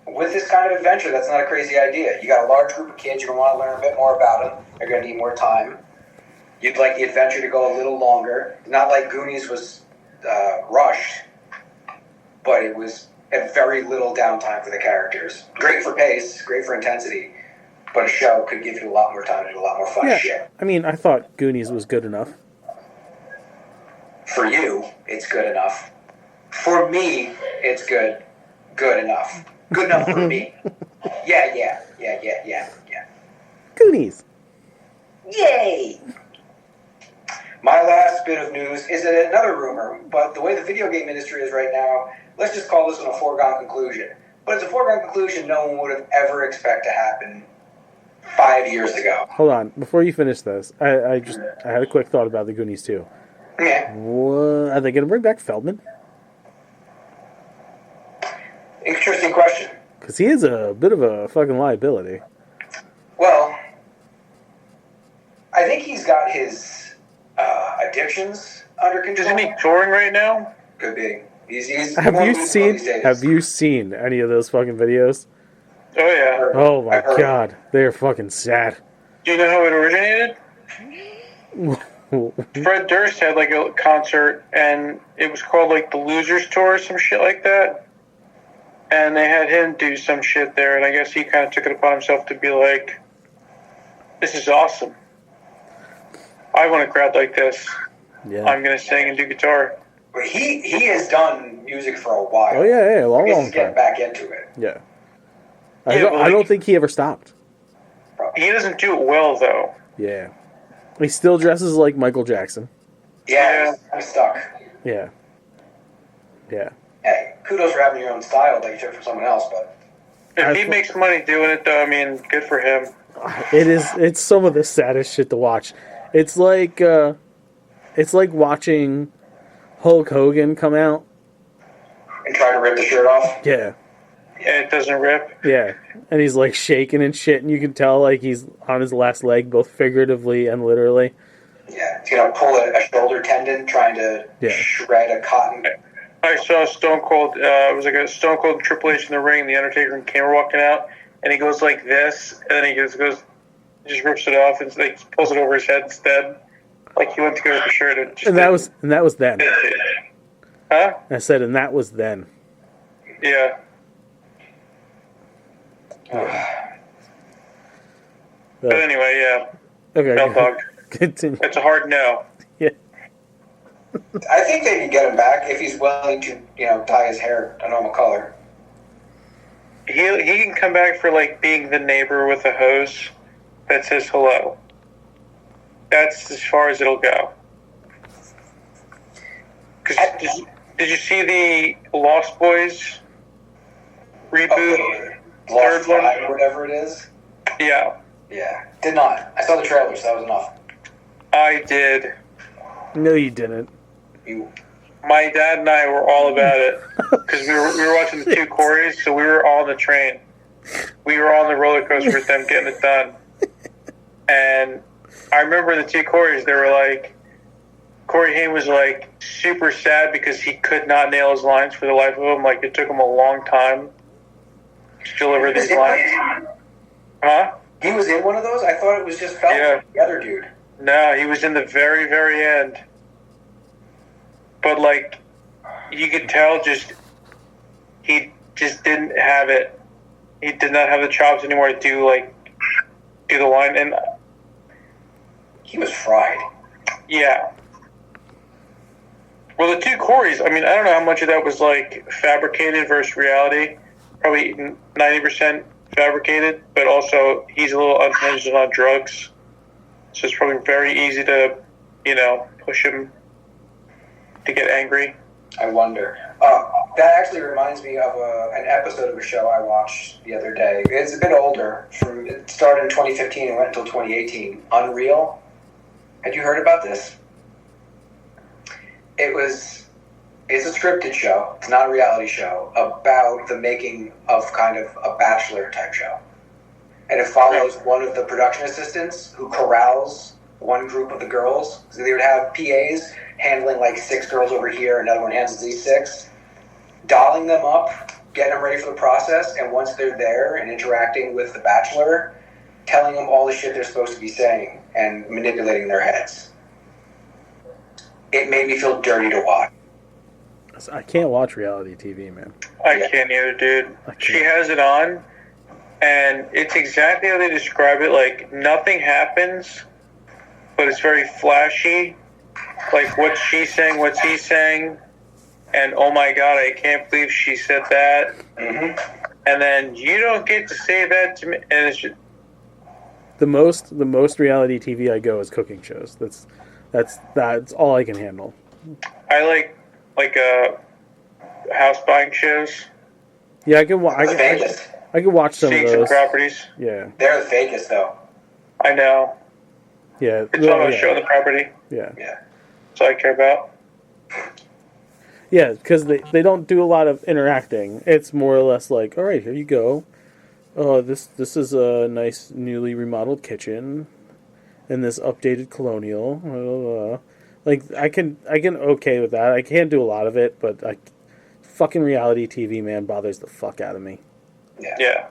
with this kind of adventure, that's not a crazy idea. You got a large group of kids, you're gonna want to learn a bit more about them. They're gonna need more time. You'd like the adventure to go a little longer. Not like Goonies was rushed, but it was a very little downtime for the characters. Great for pace, great for intensity, but a show could give you a lot more time to do a lot more fun shit. I mean, I thought Goonies was good enough. For you, it's good enough. For me, it's good enough. Good enough for me. Yeah. Goonies. Yay! My last bit of news is another rumor, but the way the video game industry is right now, let's just call this one a foregone conclusion. But it's a foregone conclusion no one would have ever expected to happen 5 years ago. Hold on, before you finish this, I had a quick thought about the Goonies too. Yeah. What, are they going to bring back Feldman? Interesting question. Because he is a bit of a fucking liability. Well, I think he's got his addictions under control. Isn't he touring right now? Could be. He's Have more you musical seen? these days. Have you seen any of those fucking videos? Oh, yeah. Oh my I've heard. god, they're fucking sad. Do you know how it originated? Fred Durst had like a concert, and it was called like the Losers Tour or some shit like that. And they had him do some shit there, and I guess he kind of took it upon himself to be like, "This is awesome. I want a crowd like this. Yeah. I'm gonna sing and do guitar." But he has done music for a while. Oh yeah, a long, He's long getting time. back into it. Yeah. Yeah, I don't think he ever stopped. He doesn't do it well though. Yeah. He still dresses like Michael Jackson. Yeah, I'm stuck. Yeah. Yeah. Hey, kudos for having your own style that you took from someone else, but If he makes money doing it though, I mean, good for him. It's some of the saddest shit to watch. It's like watching Hulk Hogan come out. and try to rip the shirt off. Yeah. And it doesn't rip. Yeah. And he's like shaking and shit, and you can tell like he's on his last leg, both figuratively and literally. Yeah, he's gonna pull a shoulder tendon trying to shred a cotton. I saw Stone Cold. It was like a Stone Cold and Triple H in the ring. The Undertaker and Kane were walking out, and he goes like this, and then he goes He just rips it off and like pulls it over his head instead. Like he went to go with the shirt and just And that was then. Huh? I said, and that was then. Yeah. But anyway, yeah. Okay. Bell dog. Continue. It's a hard no. Yeah. I think they can get him back if he's willing to, dye his hair a normal color. He can come back for like being the neighbor with a hose that says hello. That's as far as it'll go. Did you see the Lost Boys reboot? Lost Third one? Five or whatever it is. Yeah, Yeah, did not. I saw the trailer, so that was enough. I did. No, you didn't. You. My dad and I were all about it because we were watching the two Coreys, so we were all on the train. We were on the roller coaster with them getting it done. And I remember the two Coreys, they were like, Corey Haim was like super sad because he could not nail his lines for the life of him. Like it took him a long time to deliver these lines. Huh? He was in one of those? I thought it was just Felton, Yeah. the other dude. No, he was in the very, very end. But like, you could tell he just didn't have it. He did not have the chops anymore to do the line. And He was fried. yeah. Well, the two Coreys, I mean, I don't know how much of that was like fabricated versus reality. Probably 90% fabricated, but also he's a little unhinged and on drugs. So it's probably very easy to, push him to get angry. I wonder. That actually reminds me of an episode of a show I watched the other day. It's a bit older. It started in 2015 and went until 2018. Unreal. Had you heard about this? It's a scripted show. It's not a reality show about the making of kind of a Bachelor type show. And it follows one of the production assistants who corrals one group of the girls. So they would have PAs handling like 6 girls over here, another one handles these 6, dolling them up, getting them ready for the process, and once they're there and interacting with the Bachelor, telling them all the shit they're supposed to be saying and manipulating their heads. It made me feel dirty to watch. I can't watch reality TV, man. I can't either, dude. I can't. She has it on, and it's exactly how they describe it. Like, nothing happens, but it's very flashy. Like, what's she saying, what's he saying, and oh my god, I can't believe she said that. Mm-hmm. And then, you don't get to say that to me. And it's just, The most reality TV I go is cooking shows. That's all I can handle. I like house buying shows. Yeah, I can Vegas. I can watch some of Seeing some those. properties. Yeah, They're the fakest, though. I know. yeah. It's all about showing the property. Yeah, Yeah. That's all I care about. yeah, because they don't do a lot of interacting. It's more or less like, all right, here you go. Oh, this is a nice newly remodeled kitchen, and this updated colonial. Like I can okay with that. I can't do a lot of it, but fucking reality TV, man, bothers the fuck out of me. Yeah.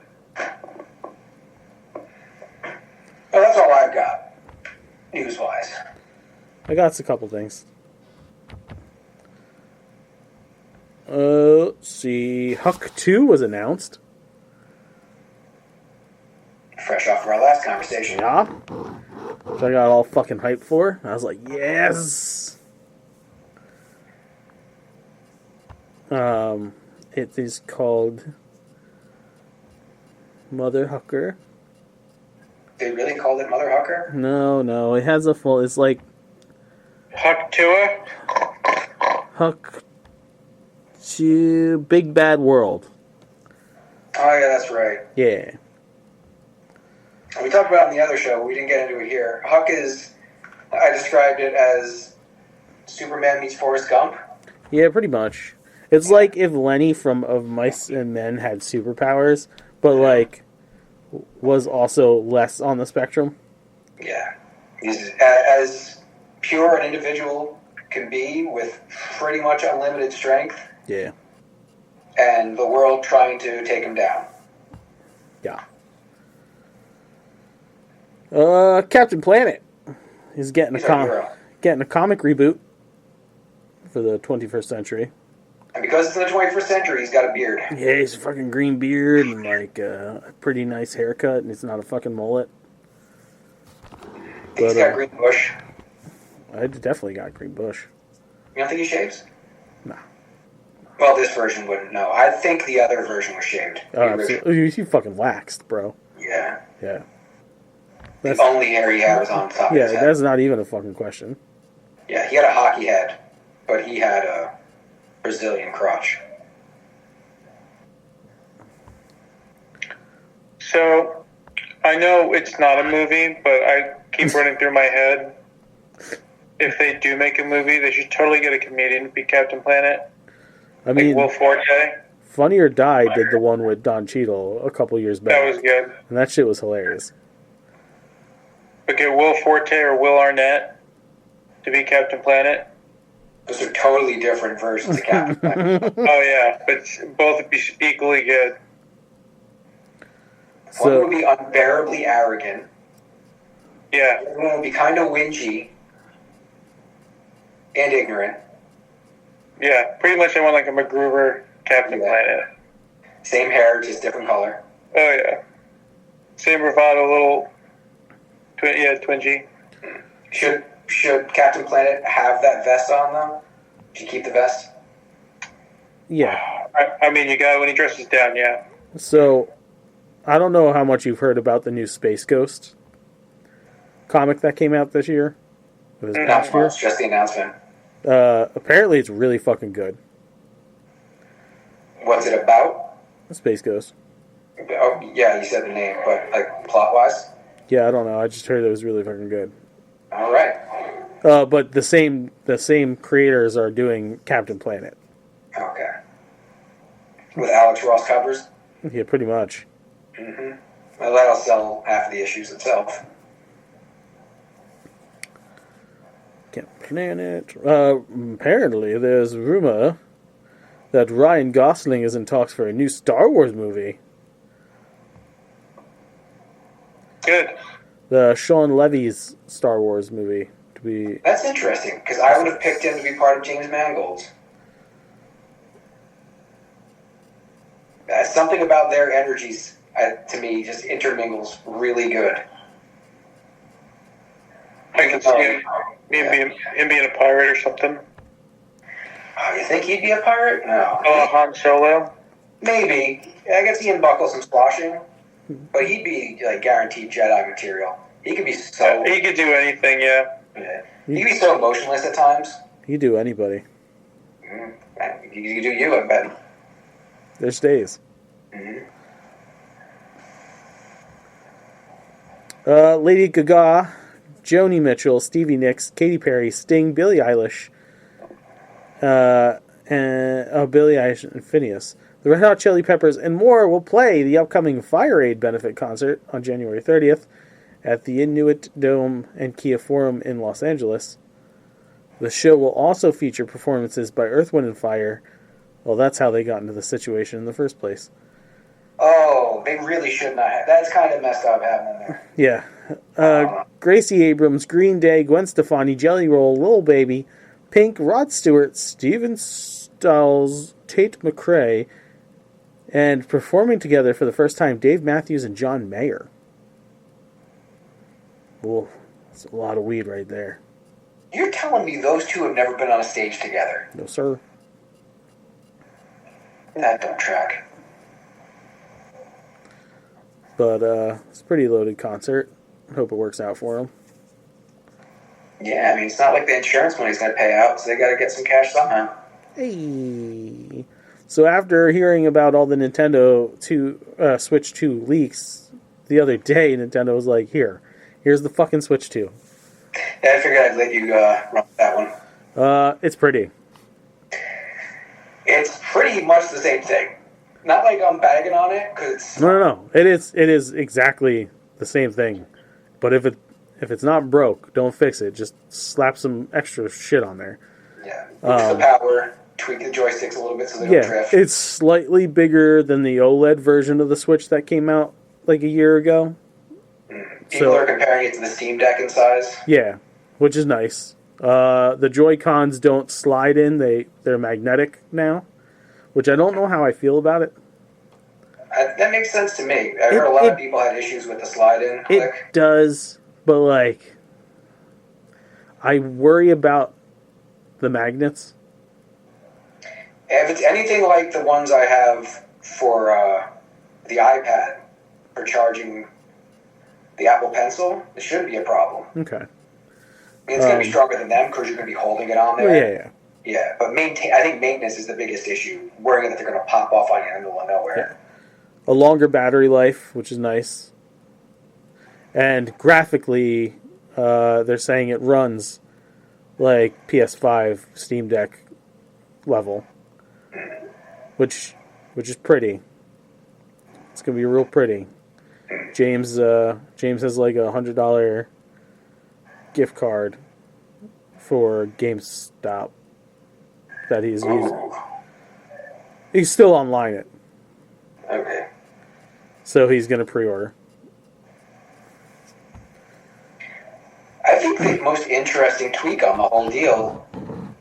Well, that's all I've got, news-wise. I got a couple things. Let's see. Huck 2 was announced. Fresh off of our last conversation. Yeah. Which I got all fucking hyped for. I was like, yes! It is called Mother Hucker. They really called it Mother Hucker? No, it has a full. It's like Huck Tua? Huck to Big Bad World. Oh, yeah, that's right. Yeah. We talked about it on the other show, but we didn't get into it here. Huck is, I described it as Superman meets Forrest Gump. Yeah, pretty much. It's like if Lenny from Of Mice and Men had superpowers, but like was also less on the spectrum. Yeah. He's as pure an individual can be with pretty much unlimited strength, Yeah. and the world trying to take him down. Yeah. Captain Planet is getting He's our hero. getting a comic reboot for the 21st century. And because it's in the 21st century, he's got a beard. Yeah, he's a fucking green beard and like a pretty nice haircut, and it's not a fucking mullet. He's But, got green bush. I definitely got green bush. You don't think he shaves? No. Well, this version wouldn't. No, I think the other version was shaved. Oh, The original. absolutely. You fucking waxed, bro. Yeah. Yeah. The only hair he had was on top of Yeah, his head. that's not even a fucking question. Yeah, he had a hockey head, but he had a Brazilian crotch. So, I know it's not a movie, but I keep running through my head. If they do make a movie, they should totally get a comedian to be Captain Planet. I mean, Like Will Forte. Funny or Die did the one with Don Cheadle a couple years back. That was good. And that shit was hilarious. But get Will Forte or Will Arnett to be Captain Planet. Those are totally different versions of Captain Planet. Oh, yeah. But both would be equally good. One So, would be unbearably arrogant. Yeah. One would be kind of whingy and ignorant. Yeah. Pretty much I want like a MacGruber Captain Yeah. Planet. Same hair, just different color. Oh, yeah. Same bravado, little... twingy. Should Captain Planet have that vest on though? Should he keep the vest? yeah. I mean, you got it when he dresses down, yeah. So, I don't know how much you've heard about the new Space Ghost comic that came out this year. It was Not last year. much, just the announcement. Apparently, it's really fucking good. What's it about? Space Ghost. Oh, yeah, you said the name, but like plot-wise? Yeah, I don't know. I just heard it was really fucking good. All right. But the same creators are doing Captain Planet. Okay. With Alex Ross covers? Yeah, pretty much. Mm-hmm. Well, that'll sell half of the issues itself. Captain Planet. Apparently, there's rumor that Ryan Gosling is in talks for a new Star Wars movie. Good. The Sean Levy's Star Wars movie to be. That's interesting, because I would have picked him to be part of James Mangold's. Something about their energies, to me, just intermingles really good. I can see him being a pirate or something. Oh, you think he'd be a pirate? No. Oh, Han Solo. Maybe. I could see him buckle some splashing, but he'd be like guaranteed Jedi material. He could be so. He could do anything, yeah. Yeah. He could be so emotionless at times. You do anybody. He could do you, I bet. There's days. Mm-hmm. Lady Gaga, Joni Mitchell, Stevie Nicks, Katy Perry, Sting, Billie Eilish, Billie Eilish and Phineas. The Red Hot Chili Peppers and more will play the upcoming Fire Aid benefit concert on January 30th at the Inuit Dome and Kia Forum in Los Angeles. The show will also feature performances by Earth, Wind & Fire. Well, that's how they got into the situation in the first place. Oh, they really should not have. That's kind of messed up happening there. Yeah. Gracie Abrams, Green Day, Gwen Stefani, Jelly Roll, Lil Baby, Pink, Rod Stewart, Steven Stills, Tate McRae, and performing together for the first time, Dave Matthews and John Mayer. Whoa, that's a lot of weed right there. You're telling me those two have never been on a stage together? No, sir. That don't track. But it's a pretty loaded concert. Hope it works out for them. Yeah, I mean, it's not like the insurance money's going to pay out, so they got to get some cash somehow. Hey. So after hearing about all the Nintendo Switch 2 leaks the other day, Nintendo was like, here's the fucking Switch 2. Yeah, I figured I'd let you run that one. It's pretty. It's pretty much the same thing. Not like I'm bagging on it, because it's... No. It is exactly the same thing. But if it's not broke, don't fix it. Just slap some extra shit on there. Yeah. Fix the power, tweak the joysticks a little bit so they don't drift. It's slightly bigger than the OLED version of the Switch that came out like a year ago. People So are comparing it to the Steam Deck in size. yeah, which is nice. The Joy-Cons don't slide in; they're magnetic now, which I don't know how I feel about it. That makes sense to me. I heard a lot of people had issues with the slide-in It click. does, but like, I worry about the magnets. If it's anything like the ones I have for the iPad for charging the Apple Pencil, it shouldn't be a problem. Okay. I mean, it's going to be stronger than them because you're going to be holding it on there. Well, yeah. Yeah, but I think maintenance is the biggest issue. Worrying that they're going to pop off on you in the middle of nowhere. A longer battery life, which is nice. And graphically, they're saying it runs like PS5 Steam Deck level, which is pretty. It's gonna be real pretty. James has like $100 gift card for GameStop that he's using. Ooh. He's still online it, Okay. so he's gonna pre-order. I think the most interesting tweak on the whole deal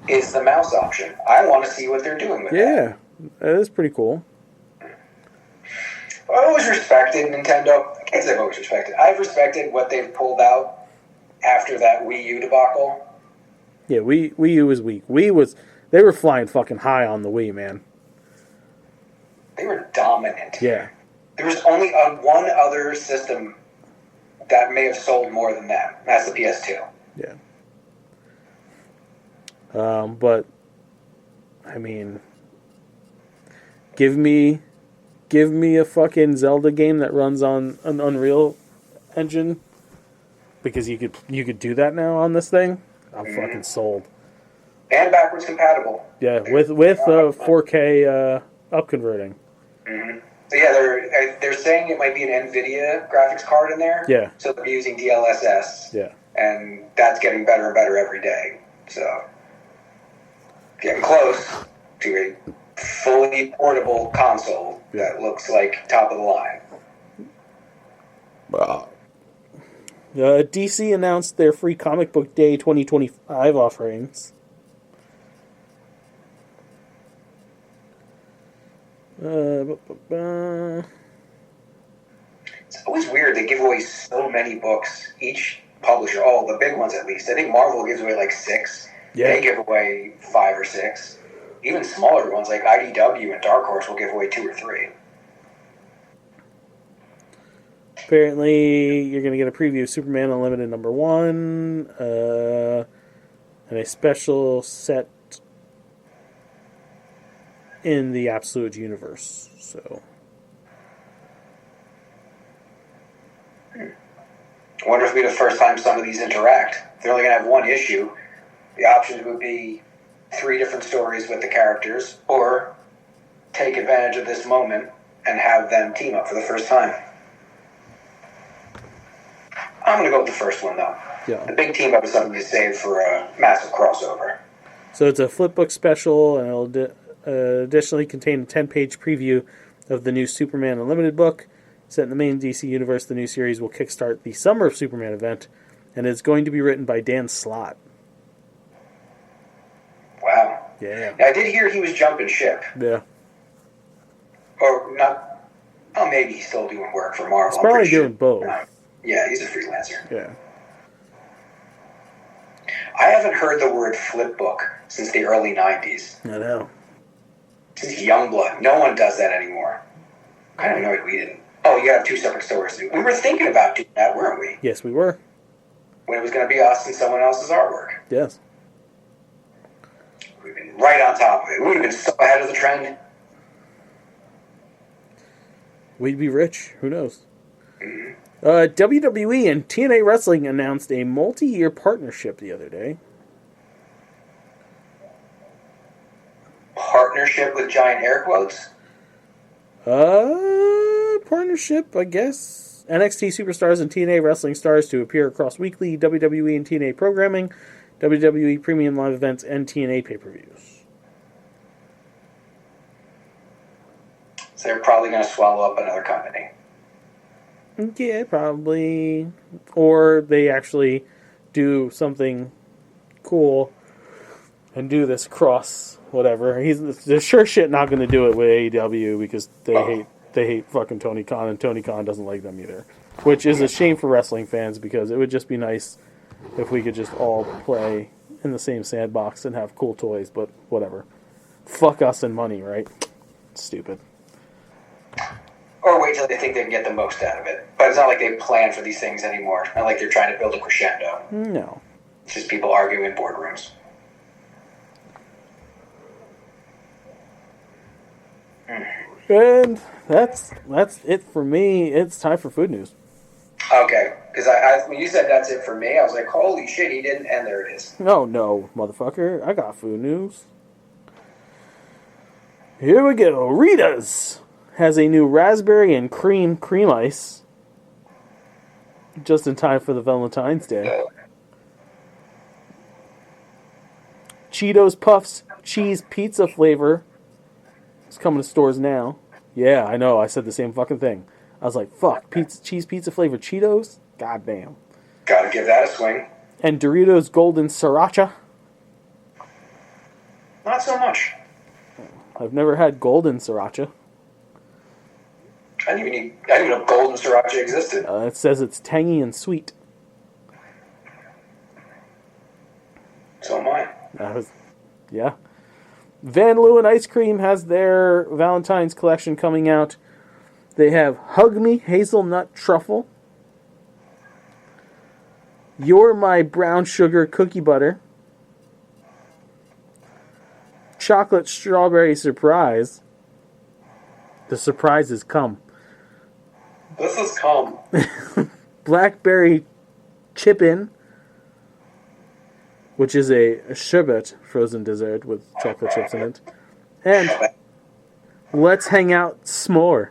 is the mouse option. I want to see what they're doing with that. Yeah, that is pretty cool. I've always respected Nintendo. I can't say I've always respected. I've respected what they've pulled out after that Wii U debacle. Yeah, Wii U was weak. They were flying fucking high on the Wii, man. They were dominant. Yeah. There was only one other system that may have sold more than them. That's the PS2. Yeah. But I mean, give me a fucking Zelda game that runs on an Unreal Engine, because you could do that now on this thing. I'm fucking sold. And backwards compatible. Yeah, with 4K up converting. Mm-hmm. So yeah, they're saying it might be an NVIDIA graphics card in there. Yeah. So they're using DLSS. Yeah. And that's getting better and better every day. So getting close to a fully portable console that looks like top of the line. DC announced their free Comic Book Day 2025 offerings. It's always weird. They give away so many books. Each publisher, the big ones at least. I think Marvel gives away like 6. Yeah. They give away 5 or 6. Even smaller ones like IDW and Dark Horse will give away 2 or 3. Apparently, you're going to get a preview of Superman Unlimited #1, and a special set in the Absolute Universe. So, I wonder if it'll be the first time some of these interact. If they're only going to have one issue, the options would be 3 different stories with the characters, or take advantage of this moment and have them team up for the first time. I'm going to go with the first one, though. yeah. The big team up is something to save for a massive crossover. So it's a flipbook special, and it'll additionally contain a 10-page preview of the new Superman Unlimited book. Set in the main DC universe, the new series will kickstart the Summer of Superman event, and it's going to be written by Dan Slott. Wow. Yeah. Now, I did hear he was jumping ship. Yeah. Or not. Oh, maybe he's still doing work for Marvel. He's probably I'm pretty doing both. Yeah, he's a freelancer. Yeah. I haven't heard the word flip book since the early 90s. I know. Since Youngblood. No one does that anymore. Kind of annoyed we didn't. Oh, you have 2 separate stories. We were thinking about doing that, weren't we? Yes, we were. When it was going to be us and someone else's artwork. Yes. We've been right on top of it. We would have been so ahead of the trend. We'd be rich. Who knows? WWE and TNA Wrestling announced a multi-year partnership the other day. Partnership with giant air quotes? Partnership, I guess. NXT superstars and TNA wrestling stars to appear across weekly WWE and TNA programming, WWE premium live events, and TNA pay-per-views. So they're probably going to swallow up another company. Yeah, probably. Or they actually do something cool and do this cross whatever. They're sure shit not going to do it with AEW because they hate fucking Tony Khan, and Tony Khan doesn't like them either. Which is a shame for wrestling fans because it would just be nice if we could just all play in the same sandbox and have cool toys, but whatever. Fuck us and money, right? Stupid. Or wait till they think they can get the most out of it. But it's not like they plan for these things anymore. Not like they're trying to build a crescendo. No. It's just people arguing in boardrooms. And that's it for me. It's time for food news. Okay, because I when you said that's it for me, I was like, holy shit, he didn't, and there it is. No, motherfucker. I got food news. Here we go. Rita's has a new raspberry and cream ice. Just in time for the Valentine's Day. Cheetos Puffs cheese pizza flavor. It's coming to stores now. Yeah, I know. I said the same fucking thing. I was like, fuck, cheese pizza flavored Cheetos? Goddamn. Gotta give that a swing. And Doritos Golden Sriracha. Not so much. I've never had Golden Sriracha. I didn't even know Golden Sriracha existed. It says it's tangy and sweet. So am I. Yeah. Van Leeuwen Ice Cream has their Valentine's collection coming out. They have Hug Me Hazelnut Truffle. You're My Brown Sugar Cookie Butter. Chocolate Strawberry Surprise. The surprises come. This has come. Blackberry Chip-In, which is a sherbet frozen dessert with chocolate chips in it. And Let's Hang Out S'more.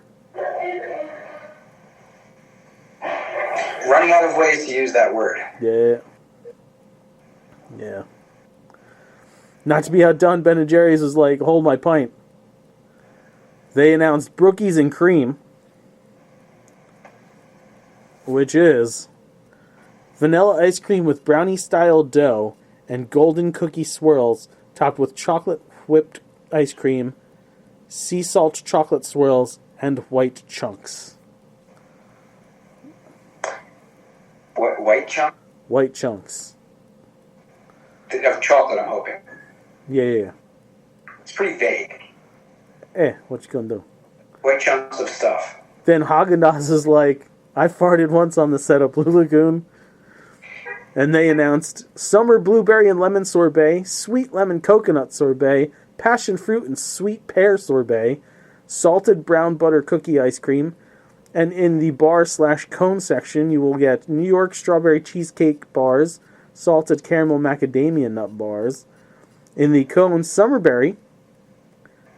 Running out of ways to use that word. Yeah. Not to be outdone, Ben & Jerry's was like, hold my pint. They announced Brookies and Cream, which is vanilla ice cream with brownie-style dough and golden cookie swirls topped with chocolate whipped ice cream, sea salt chocolate swirls, and white chunks. What, white chunk? White chunks. Of chocolate, I'm hoping. Yeah. It's pretty vague. What you gonna do? White chunks of stuff. Then Haagen-Dazs is like, I farted once on the set of Blue Lagoon. And they announced summer blueberry and lemon sorbet, sweet lemon coconut sorbet, passion fruit and sweet pear sorbet, salted brown butter cookie ice cream, and in the bar/cone section, you will get New York strawberry cheesecake bars, salted caramel macadamia nut bars. In the cone, summerberry,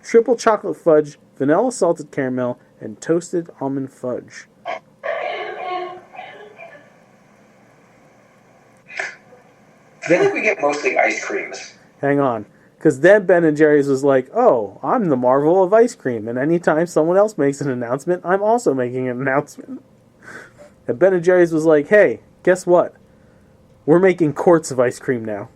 triple chocolate fudge, vanilla salted caramel, and toasted almond fudge. I feel like we get mostly ice creams. Hang on. Because then Ben & Jerry's was like, oh, I'm the marvel of ice cream. And anytime someone else makes an announcement, I'm also making an announcement. And Ben & Jerry's was like, hey, guess what? We're making quarts of ice cream now.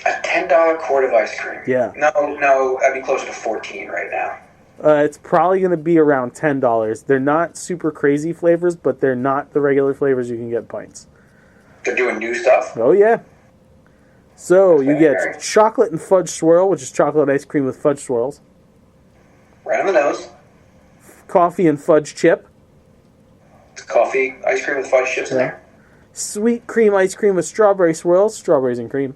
A $10 quart of ice cream. Yeah. No, I'd be closer to 14 right now. It's probably going to be around $10. They're not super crazy flavors, but they're not the regular flavors you can get in pints. They're doing new stuff? Oh, yeah. So you get chocolate and fudge swirl, which is chocolate ice cream with fudge swirls. Right on the nose. Coffee and fudge chip. It's coffee, ice cream with fudge chips in there. Sweet cream ice cream with strawberry swirls, strawberries and cream.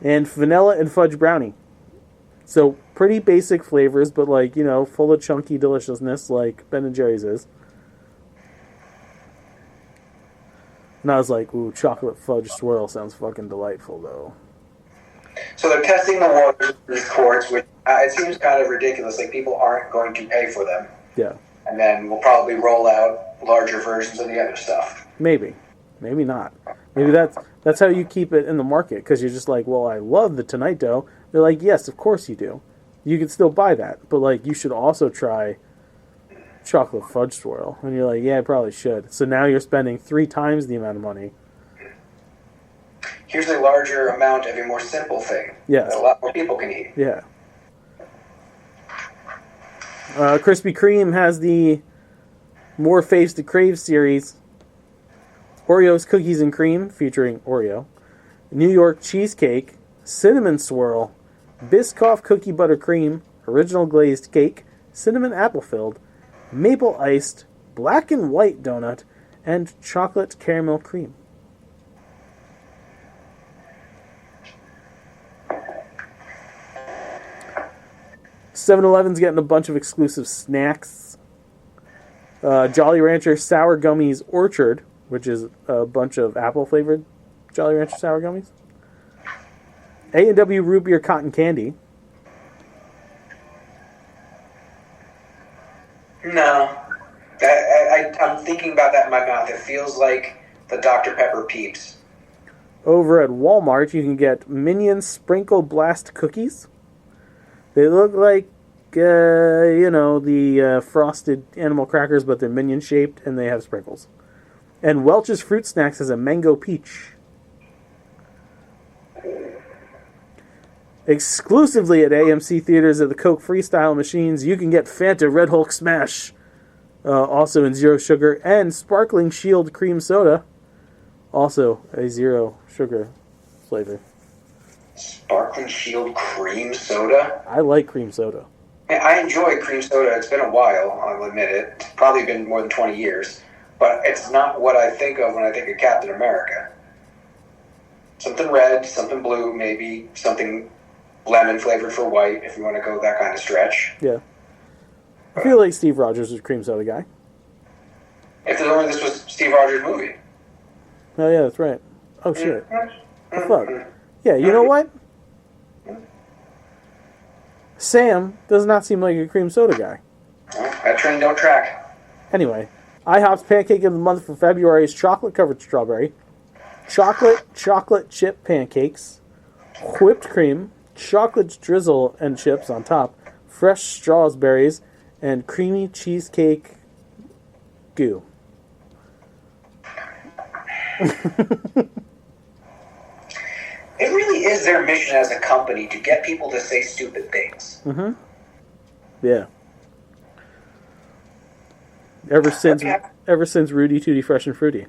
And vanilla and fudge brownie. So pretty basic flavors, but like, full of chunky deliciousness like Ben & Jerry's is. And I was like, ooh, chocolate fudge swirl sounds fucking delightful, though. So they're testing the waters of these quarts, which it seems kind of ridiculous. Like, people aren't going to pay for them. Yeah. And then we'll probably roll out larger versions of the other stuff. Maybe. Maybe not. Maybe that's how you keep it in the market, because you're just like, well, I love the Tonight Dough. They're like, yes, of course you do. You can still buy that, but like you should also try chocolate fudge swirl. And you're like, yeah, I probably should. So now you're spending 3 times the amount of money. Here's a larger amount of a more simple thing Yes. that a lot more people can eat. Yeah. Krispy Kreme has the More Faves to Crave series. Oreos Cookies and Cream featuring Oreo. New York Cheesecake. Cinnamon Swirl. Biscoff Cookie Buttercream. Original Glazed Cake. Cinnamon Apple Filled. Maple Iced. Black and White Donut. And Chocolate Caramel Cream. $7-Eleven's getting a bunch of exclusive snacks. Jolly Rancher Sour Gummies Orchard, which is a bunch of apple-flavored Jolly Rancher Sour Gummies. A&W Root Beer Cotton Candy. No. I'm thinking about that in my mouth. It feels like the Dr. Pepper Peeps. Over at Walmart, you can get Minion Sprinkle Blast Cookies. They look like, the frosted animal crackers, but they're Minion-shaped, and they have sprinkles. And Welch's Fruit Snacks has a Mango Peach. Exclusively at AMC Theaters at the Coke Freestyle Machines, you can get Fanta Red Hulk Smash, also in zero sugar, and Sparkling Shield Cream Soda, also a zero sugar flavor. Sparkling Shield Cream Soda? I like cream soda. I enjoy cream soda. It's been a while, I'll admit it. It's probably been more than 20 years. But it's not what I think of when I think of Captain America. Something red, something blue, maybe something lemon flavored for white, if you want to go that kind of stretch. Yeah. I feel like Steve Rogers was a cream soda guy. If only this was Steve Rogers' movie. Oh, yeah, that's right. Oh, shit. The fuck? Yeah, you know what? Sam does not seem like a cream soda guy. Well, that train don't track. Anyway, IHOP's pancake of the month for February is chocolate-covered strawberry, chocolate chip pancakes, whipped cream, chocolate drizzle and chips on top, fresh strawberries, and creamy cheesecake goo. It really is their mission as a company to get people to say stupid things. Mm-hmm. Yeah. Ever since Rudy Tooty Fresh and Fruity.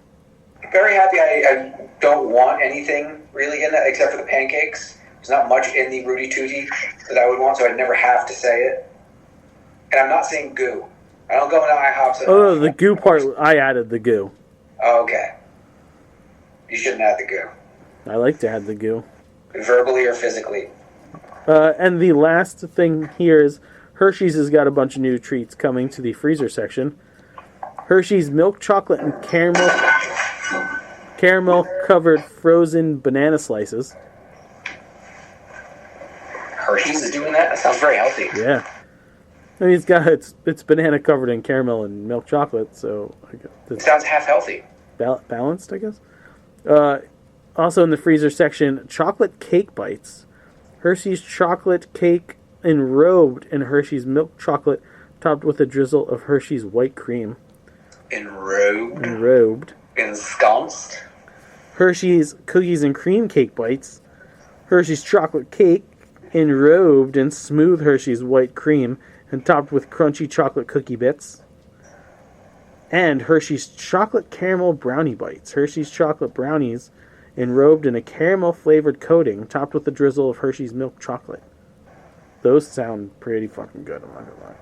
Very happy I don't want anything really in that except for the pancakes. There's not much in the Rudy Tooty that I would want, so I'd never have to say it. And I'm not saying goo. I don't go into IHOP. Oh, no, the goo part, I added the goo. Oh, okay. You shouldn't add the goo. I like to add the goo. Verbally or physically. And the last thing here is Hershey's has got a bunch of new treats coming to the freezer section. Hershey's milk chocolate and caramel covered frozen banana slices. Hershey's is doing that? That sounds very healthy. Yeah. I mean, it's banana covered in caramel and milk chocolate, so I guess It sounds half healthy. balanced, I guess. Also in the freezer section, chocolate cake bites. Hershey's chocolate cake enrobed in Hershey's milk chocolate, topped with a drizzle of Hershey's white cream. Enrobed. Ensconced. Hershey's cookies and cream cake bites. Hershey's chocolate cake enrobed in smooth Hershey's white cream and topped with crunchy chocolate cookie bits. And Hershey's chocolate caramel brownie bites. Hershey's chocolate brownies enrobed in a caramel-flavored coating, topped with a drizzle of Hershey's milk chocolate. Those sound pretty fucking good, I'm not gonna lie.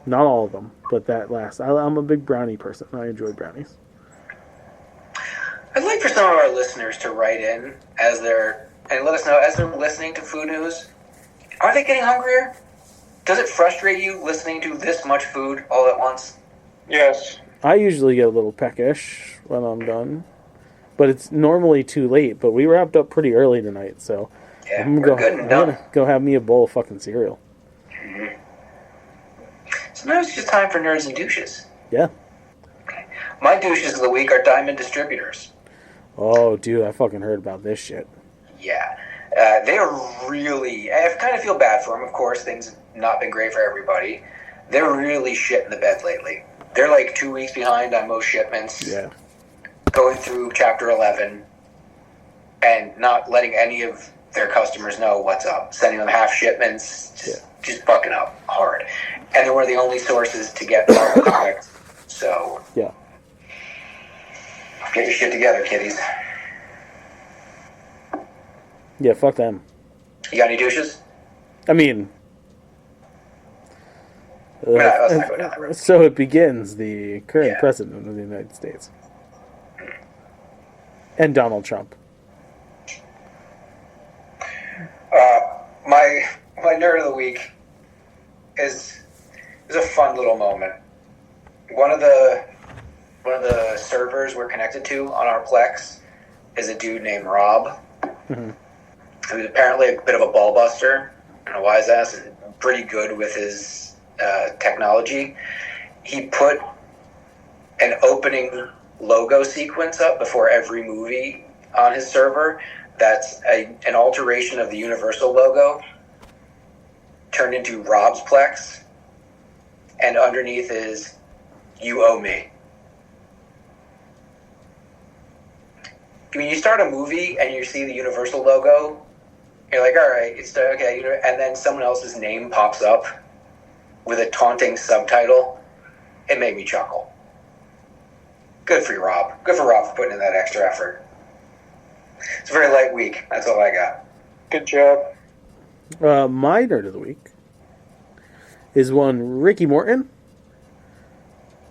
Not all of them, but that last. I'm a big brownie person. I enjoy brownies. I'd like for some of our listeners to write in and let us know as they're listening to Food News. Are they getting hungrier? Does it frustrate you listening to this much food all at once? Yes. I usually get a little peckish when I'm done, but it's normally too late. But we wrapped up pretty early tonight, so Yeah, I'm we're good and done. gonna go have me a bowl of fucking cereal. So now it's just time for Nerds and Douches. Yeah. Okay. My douches of the week are Diamond Distributors. Oh, dude, I fucking heard about this shit. Yeah. They are really. I kind of feel bad for them. Of course, things have not been great for everybody. They're really shit in the bed lately. They're like 2 weeks behind on most shipments. Yeah. Going through Chapter 11 and not letting any of their customers know what's up. Sending them half shipments. Just fucking up hard. And they're one of the only sources to get Marvel comics. So, Yeah. get your shit together, kiddies. Yeah, fuck them. You got any douches? I mean, Let's not go down that road. so it begins the current Yeah. president of the United States. And Donald Trump. My nerd of the week is a fun little moment. One of the servers we're connected to on our Plex is a dude named Rob, who's apparently a bit of a ball buster and a wise ass and pretty good with his technology. He put an opening logo sequence up before every movie on his server. That's an alteration of the Universal logo turned into Rob's Plex, and underneath is "You owe me." When you start a movie and you see the Universal logo, you're like, all right, it's okay, and then someone else's name pops up with a taunting subtitle. It made me chuckle. Good for you, Rob. Good for Rob for putting in that extra effort. It's a very light week. That's all I got. Good job. My nerd of the week is one Ricky Morton.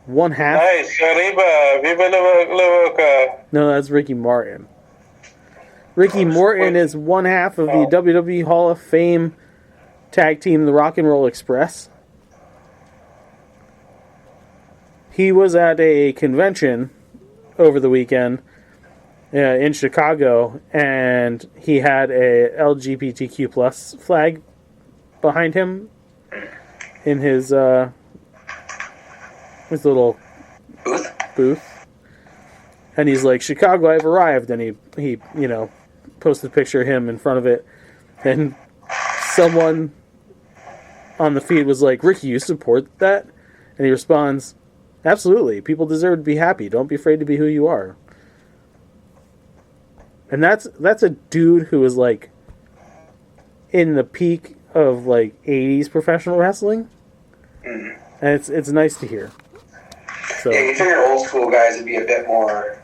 One half. Nice. Arriba. Viva la boca. No, that's Ricky Martin. Ricky Morton is one half of the WWE Hall of Fame tag team, the Rock and Roll Express. He was at a convention over the weekend in Chicago, and he had a LGBTQ plus flag behind him in his little booth. And he's like, "Chicago, I've arrived." And he posted a picture of him in front of it. And someone on the feed was like, "Ricky, you support that?" And he responds, "Absolutely. People deserve to be happy. Don't be afraid to be who you are." And that's a dude who was like in the peak of like 80s professional wrestling. And it's nice to hear. So, Yeah, you figured old school guys would be a bit more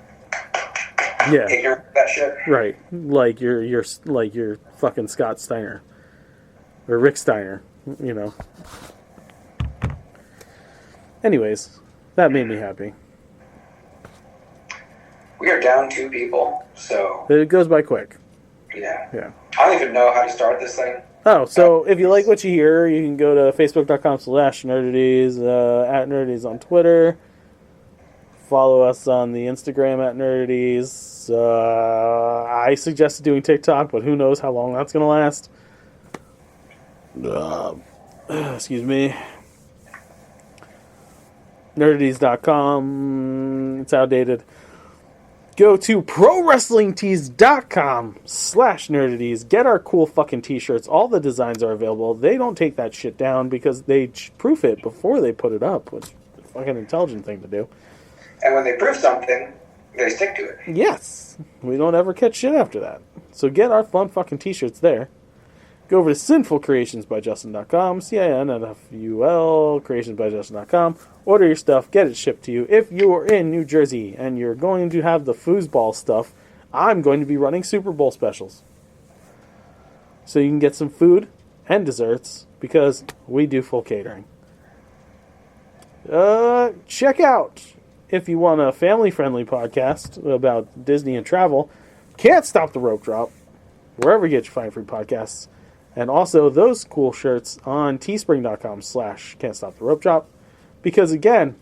ignorant of that shit. Right. Like you're fucking Scott Steiner. Or Rick Steiner, Anyways, that made me happy. We are down 2 people, so It goes by quick. yeah. Yeah. I don't even know how to start this thing. Oh, so if you like what you hear, you can go to facebook.com/nerdities, at Nerdities on Twitter. Follow us on the Instagram at Nerdities. I suggested doing TikTok, but who knows how long that's going to last. Excuse me. Nerdities.com. It's outdated. Go to ProWrestlingTees.com/Nerdities. Get our cool fucking t-shirts. All the designs are available. They don't take that shit down because they proof it before they put it up, which is a fucking intelligent thing to do. And when they prove something, they stick to it. Yes. We don't ever catch shit after that. So get our fun fucking t-shirts there. Go over to sinfulcreationsbyjustin.com, CINFUL, creationsbyjustin.com. Order your stuff, get it shipped to you. If you are in New Jersey and you're going to have the foosball stuff, I'm going to be running Super Bowl specials. So you can get some food and desserts because we do full catering. Check out, if you want a family-friendly podcast about Disney and travel, Can't Stop the Rope Drop, wherever you get your fine free podcasts. And also those cool shirts on teespring.com/Can't Stop the Rope Drop. Because again,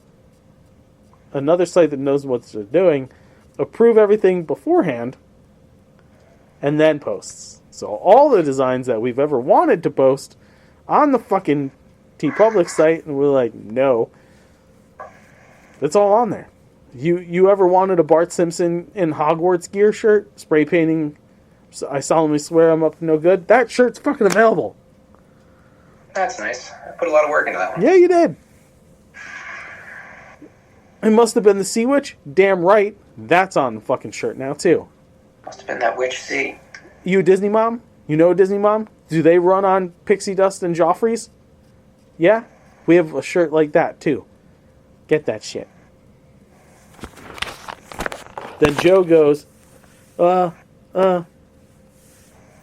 another site that knows what they're doing, approve everything beforehand and then posts. So all the designs that we've ever wanted to post on the fucking TeePublic site, and we're like, no. It's all on there. You ever wanted a Bart Simpson in Hogwarts gear shirt? Spray painting So I solemnly swear I'm up to no good. That shirt's fucking available. That's nice. I put a lot of work into that one. Yeah, you did. It must have been the Sea Witch. Damn right. That's on the fucking shirt now, too. Must have been that witch sea. You a Disney mom? You know a Disney mom? Do they run on pixie dust and Joffreys? Yeah? We have a shirt like that, too. Get that shit. Then Joe goes,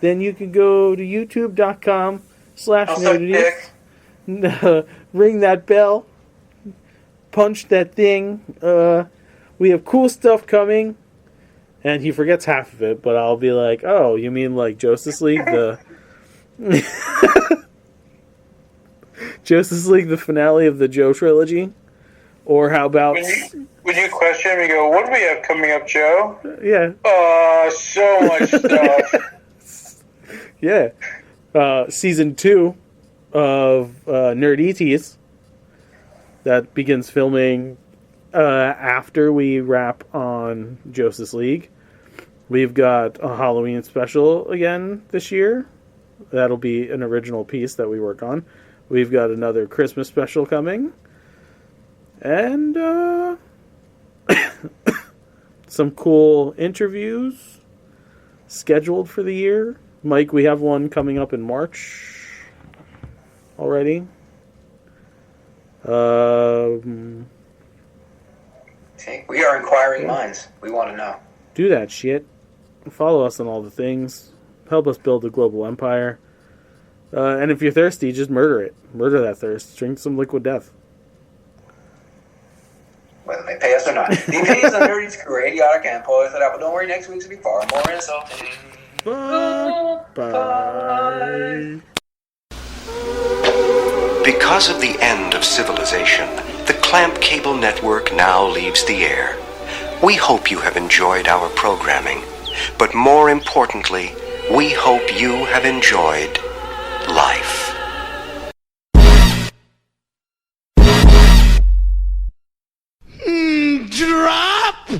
then you can go to youtube.com/nerdities. Ring that bell. Punch that thing. We have cool stuff coming. And he forgets half of it, but I'll be like, oh, you mean like Justice League? The Justice League, the finale of the Joe trilogy? Or how about... When you question him, you go, what do we have coming up, Joe? Yeah. So much stuff. Yeah. Season 2 of Nerd ETs that begins filming after we wrap on Justice League. We've got a Halloween special again this year. That'll be an original piece that we work on. We've got another Christmas special coming. And some cool interviews scheduled for the year. Mike, we have one coming up in March already. See, we are inquiring minds. We want to know. Do that shit. Follow us on all the things. Help us build a global empire. And if you're thirsty, just murder it. Murder that thirst. Drink some liquid death. Whether they pay us or not. The opinions on Nerdy Screw are idiotic and poised that out, but don't worry, next week's will be far more insulting. Bye. Because of the end of civilization, the Clamp Cable Network now leaves the air. We hope you have enjoyed our programming, but more importantly, we hope you have enjoyed life.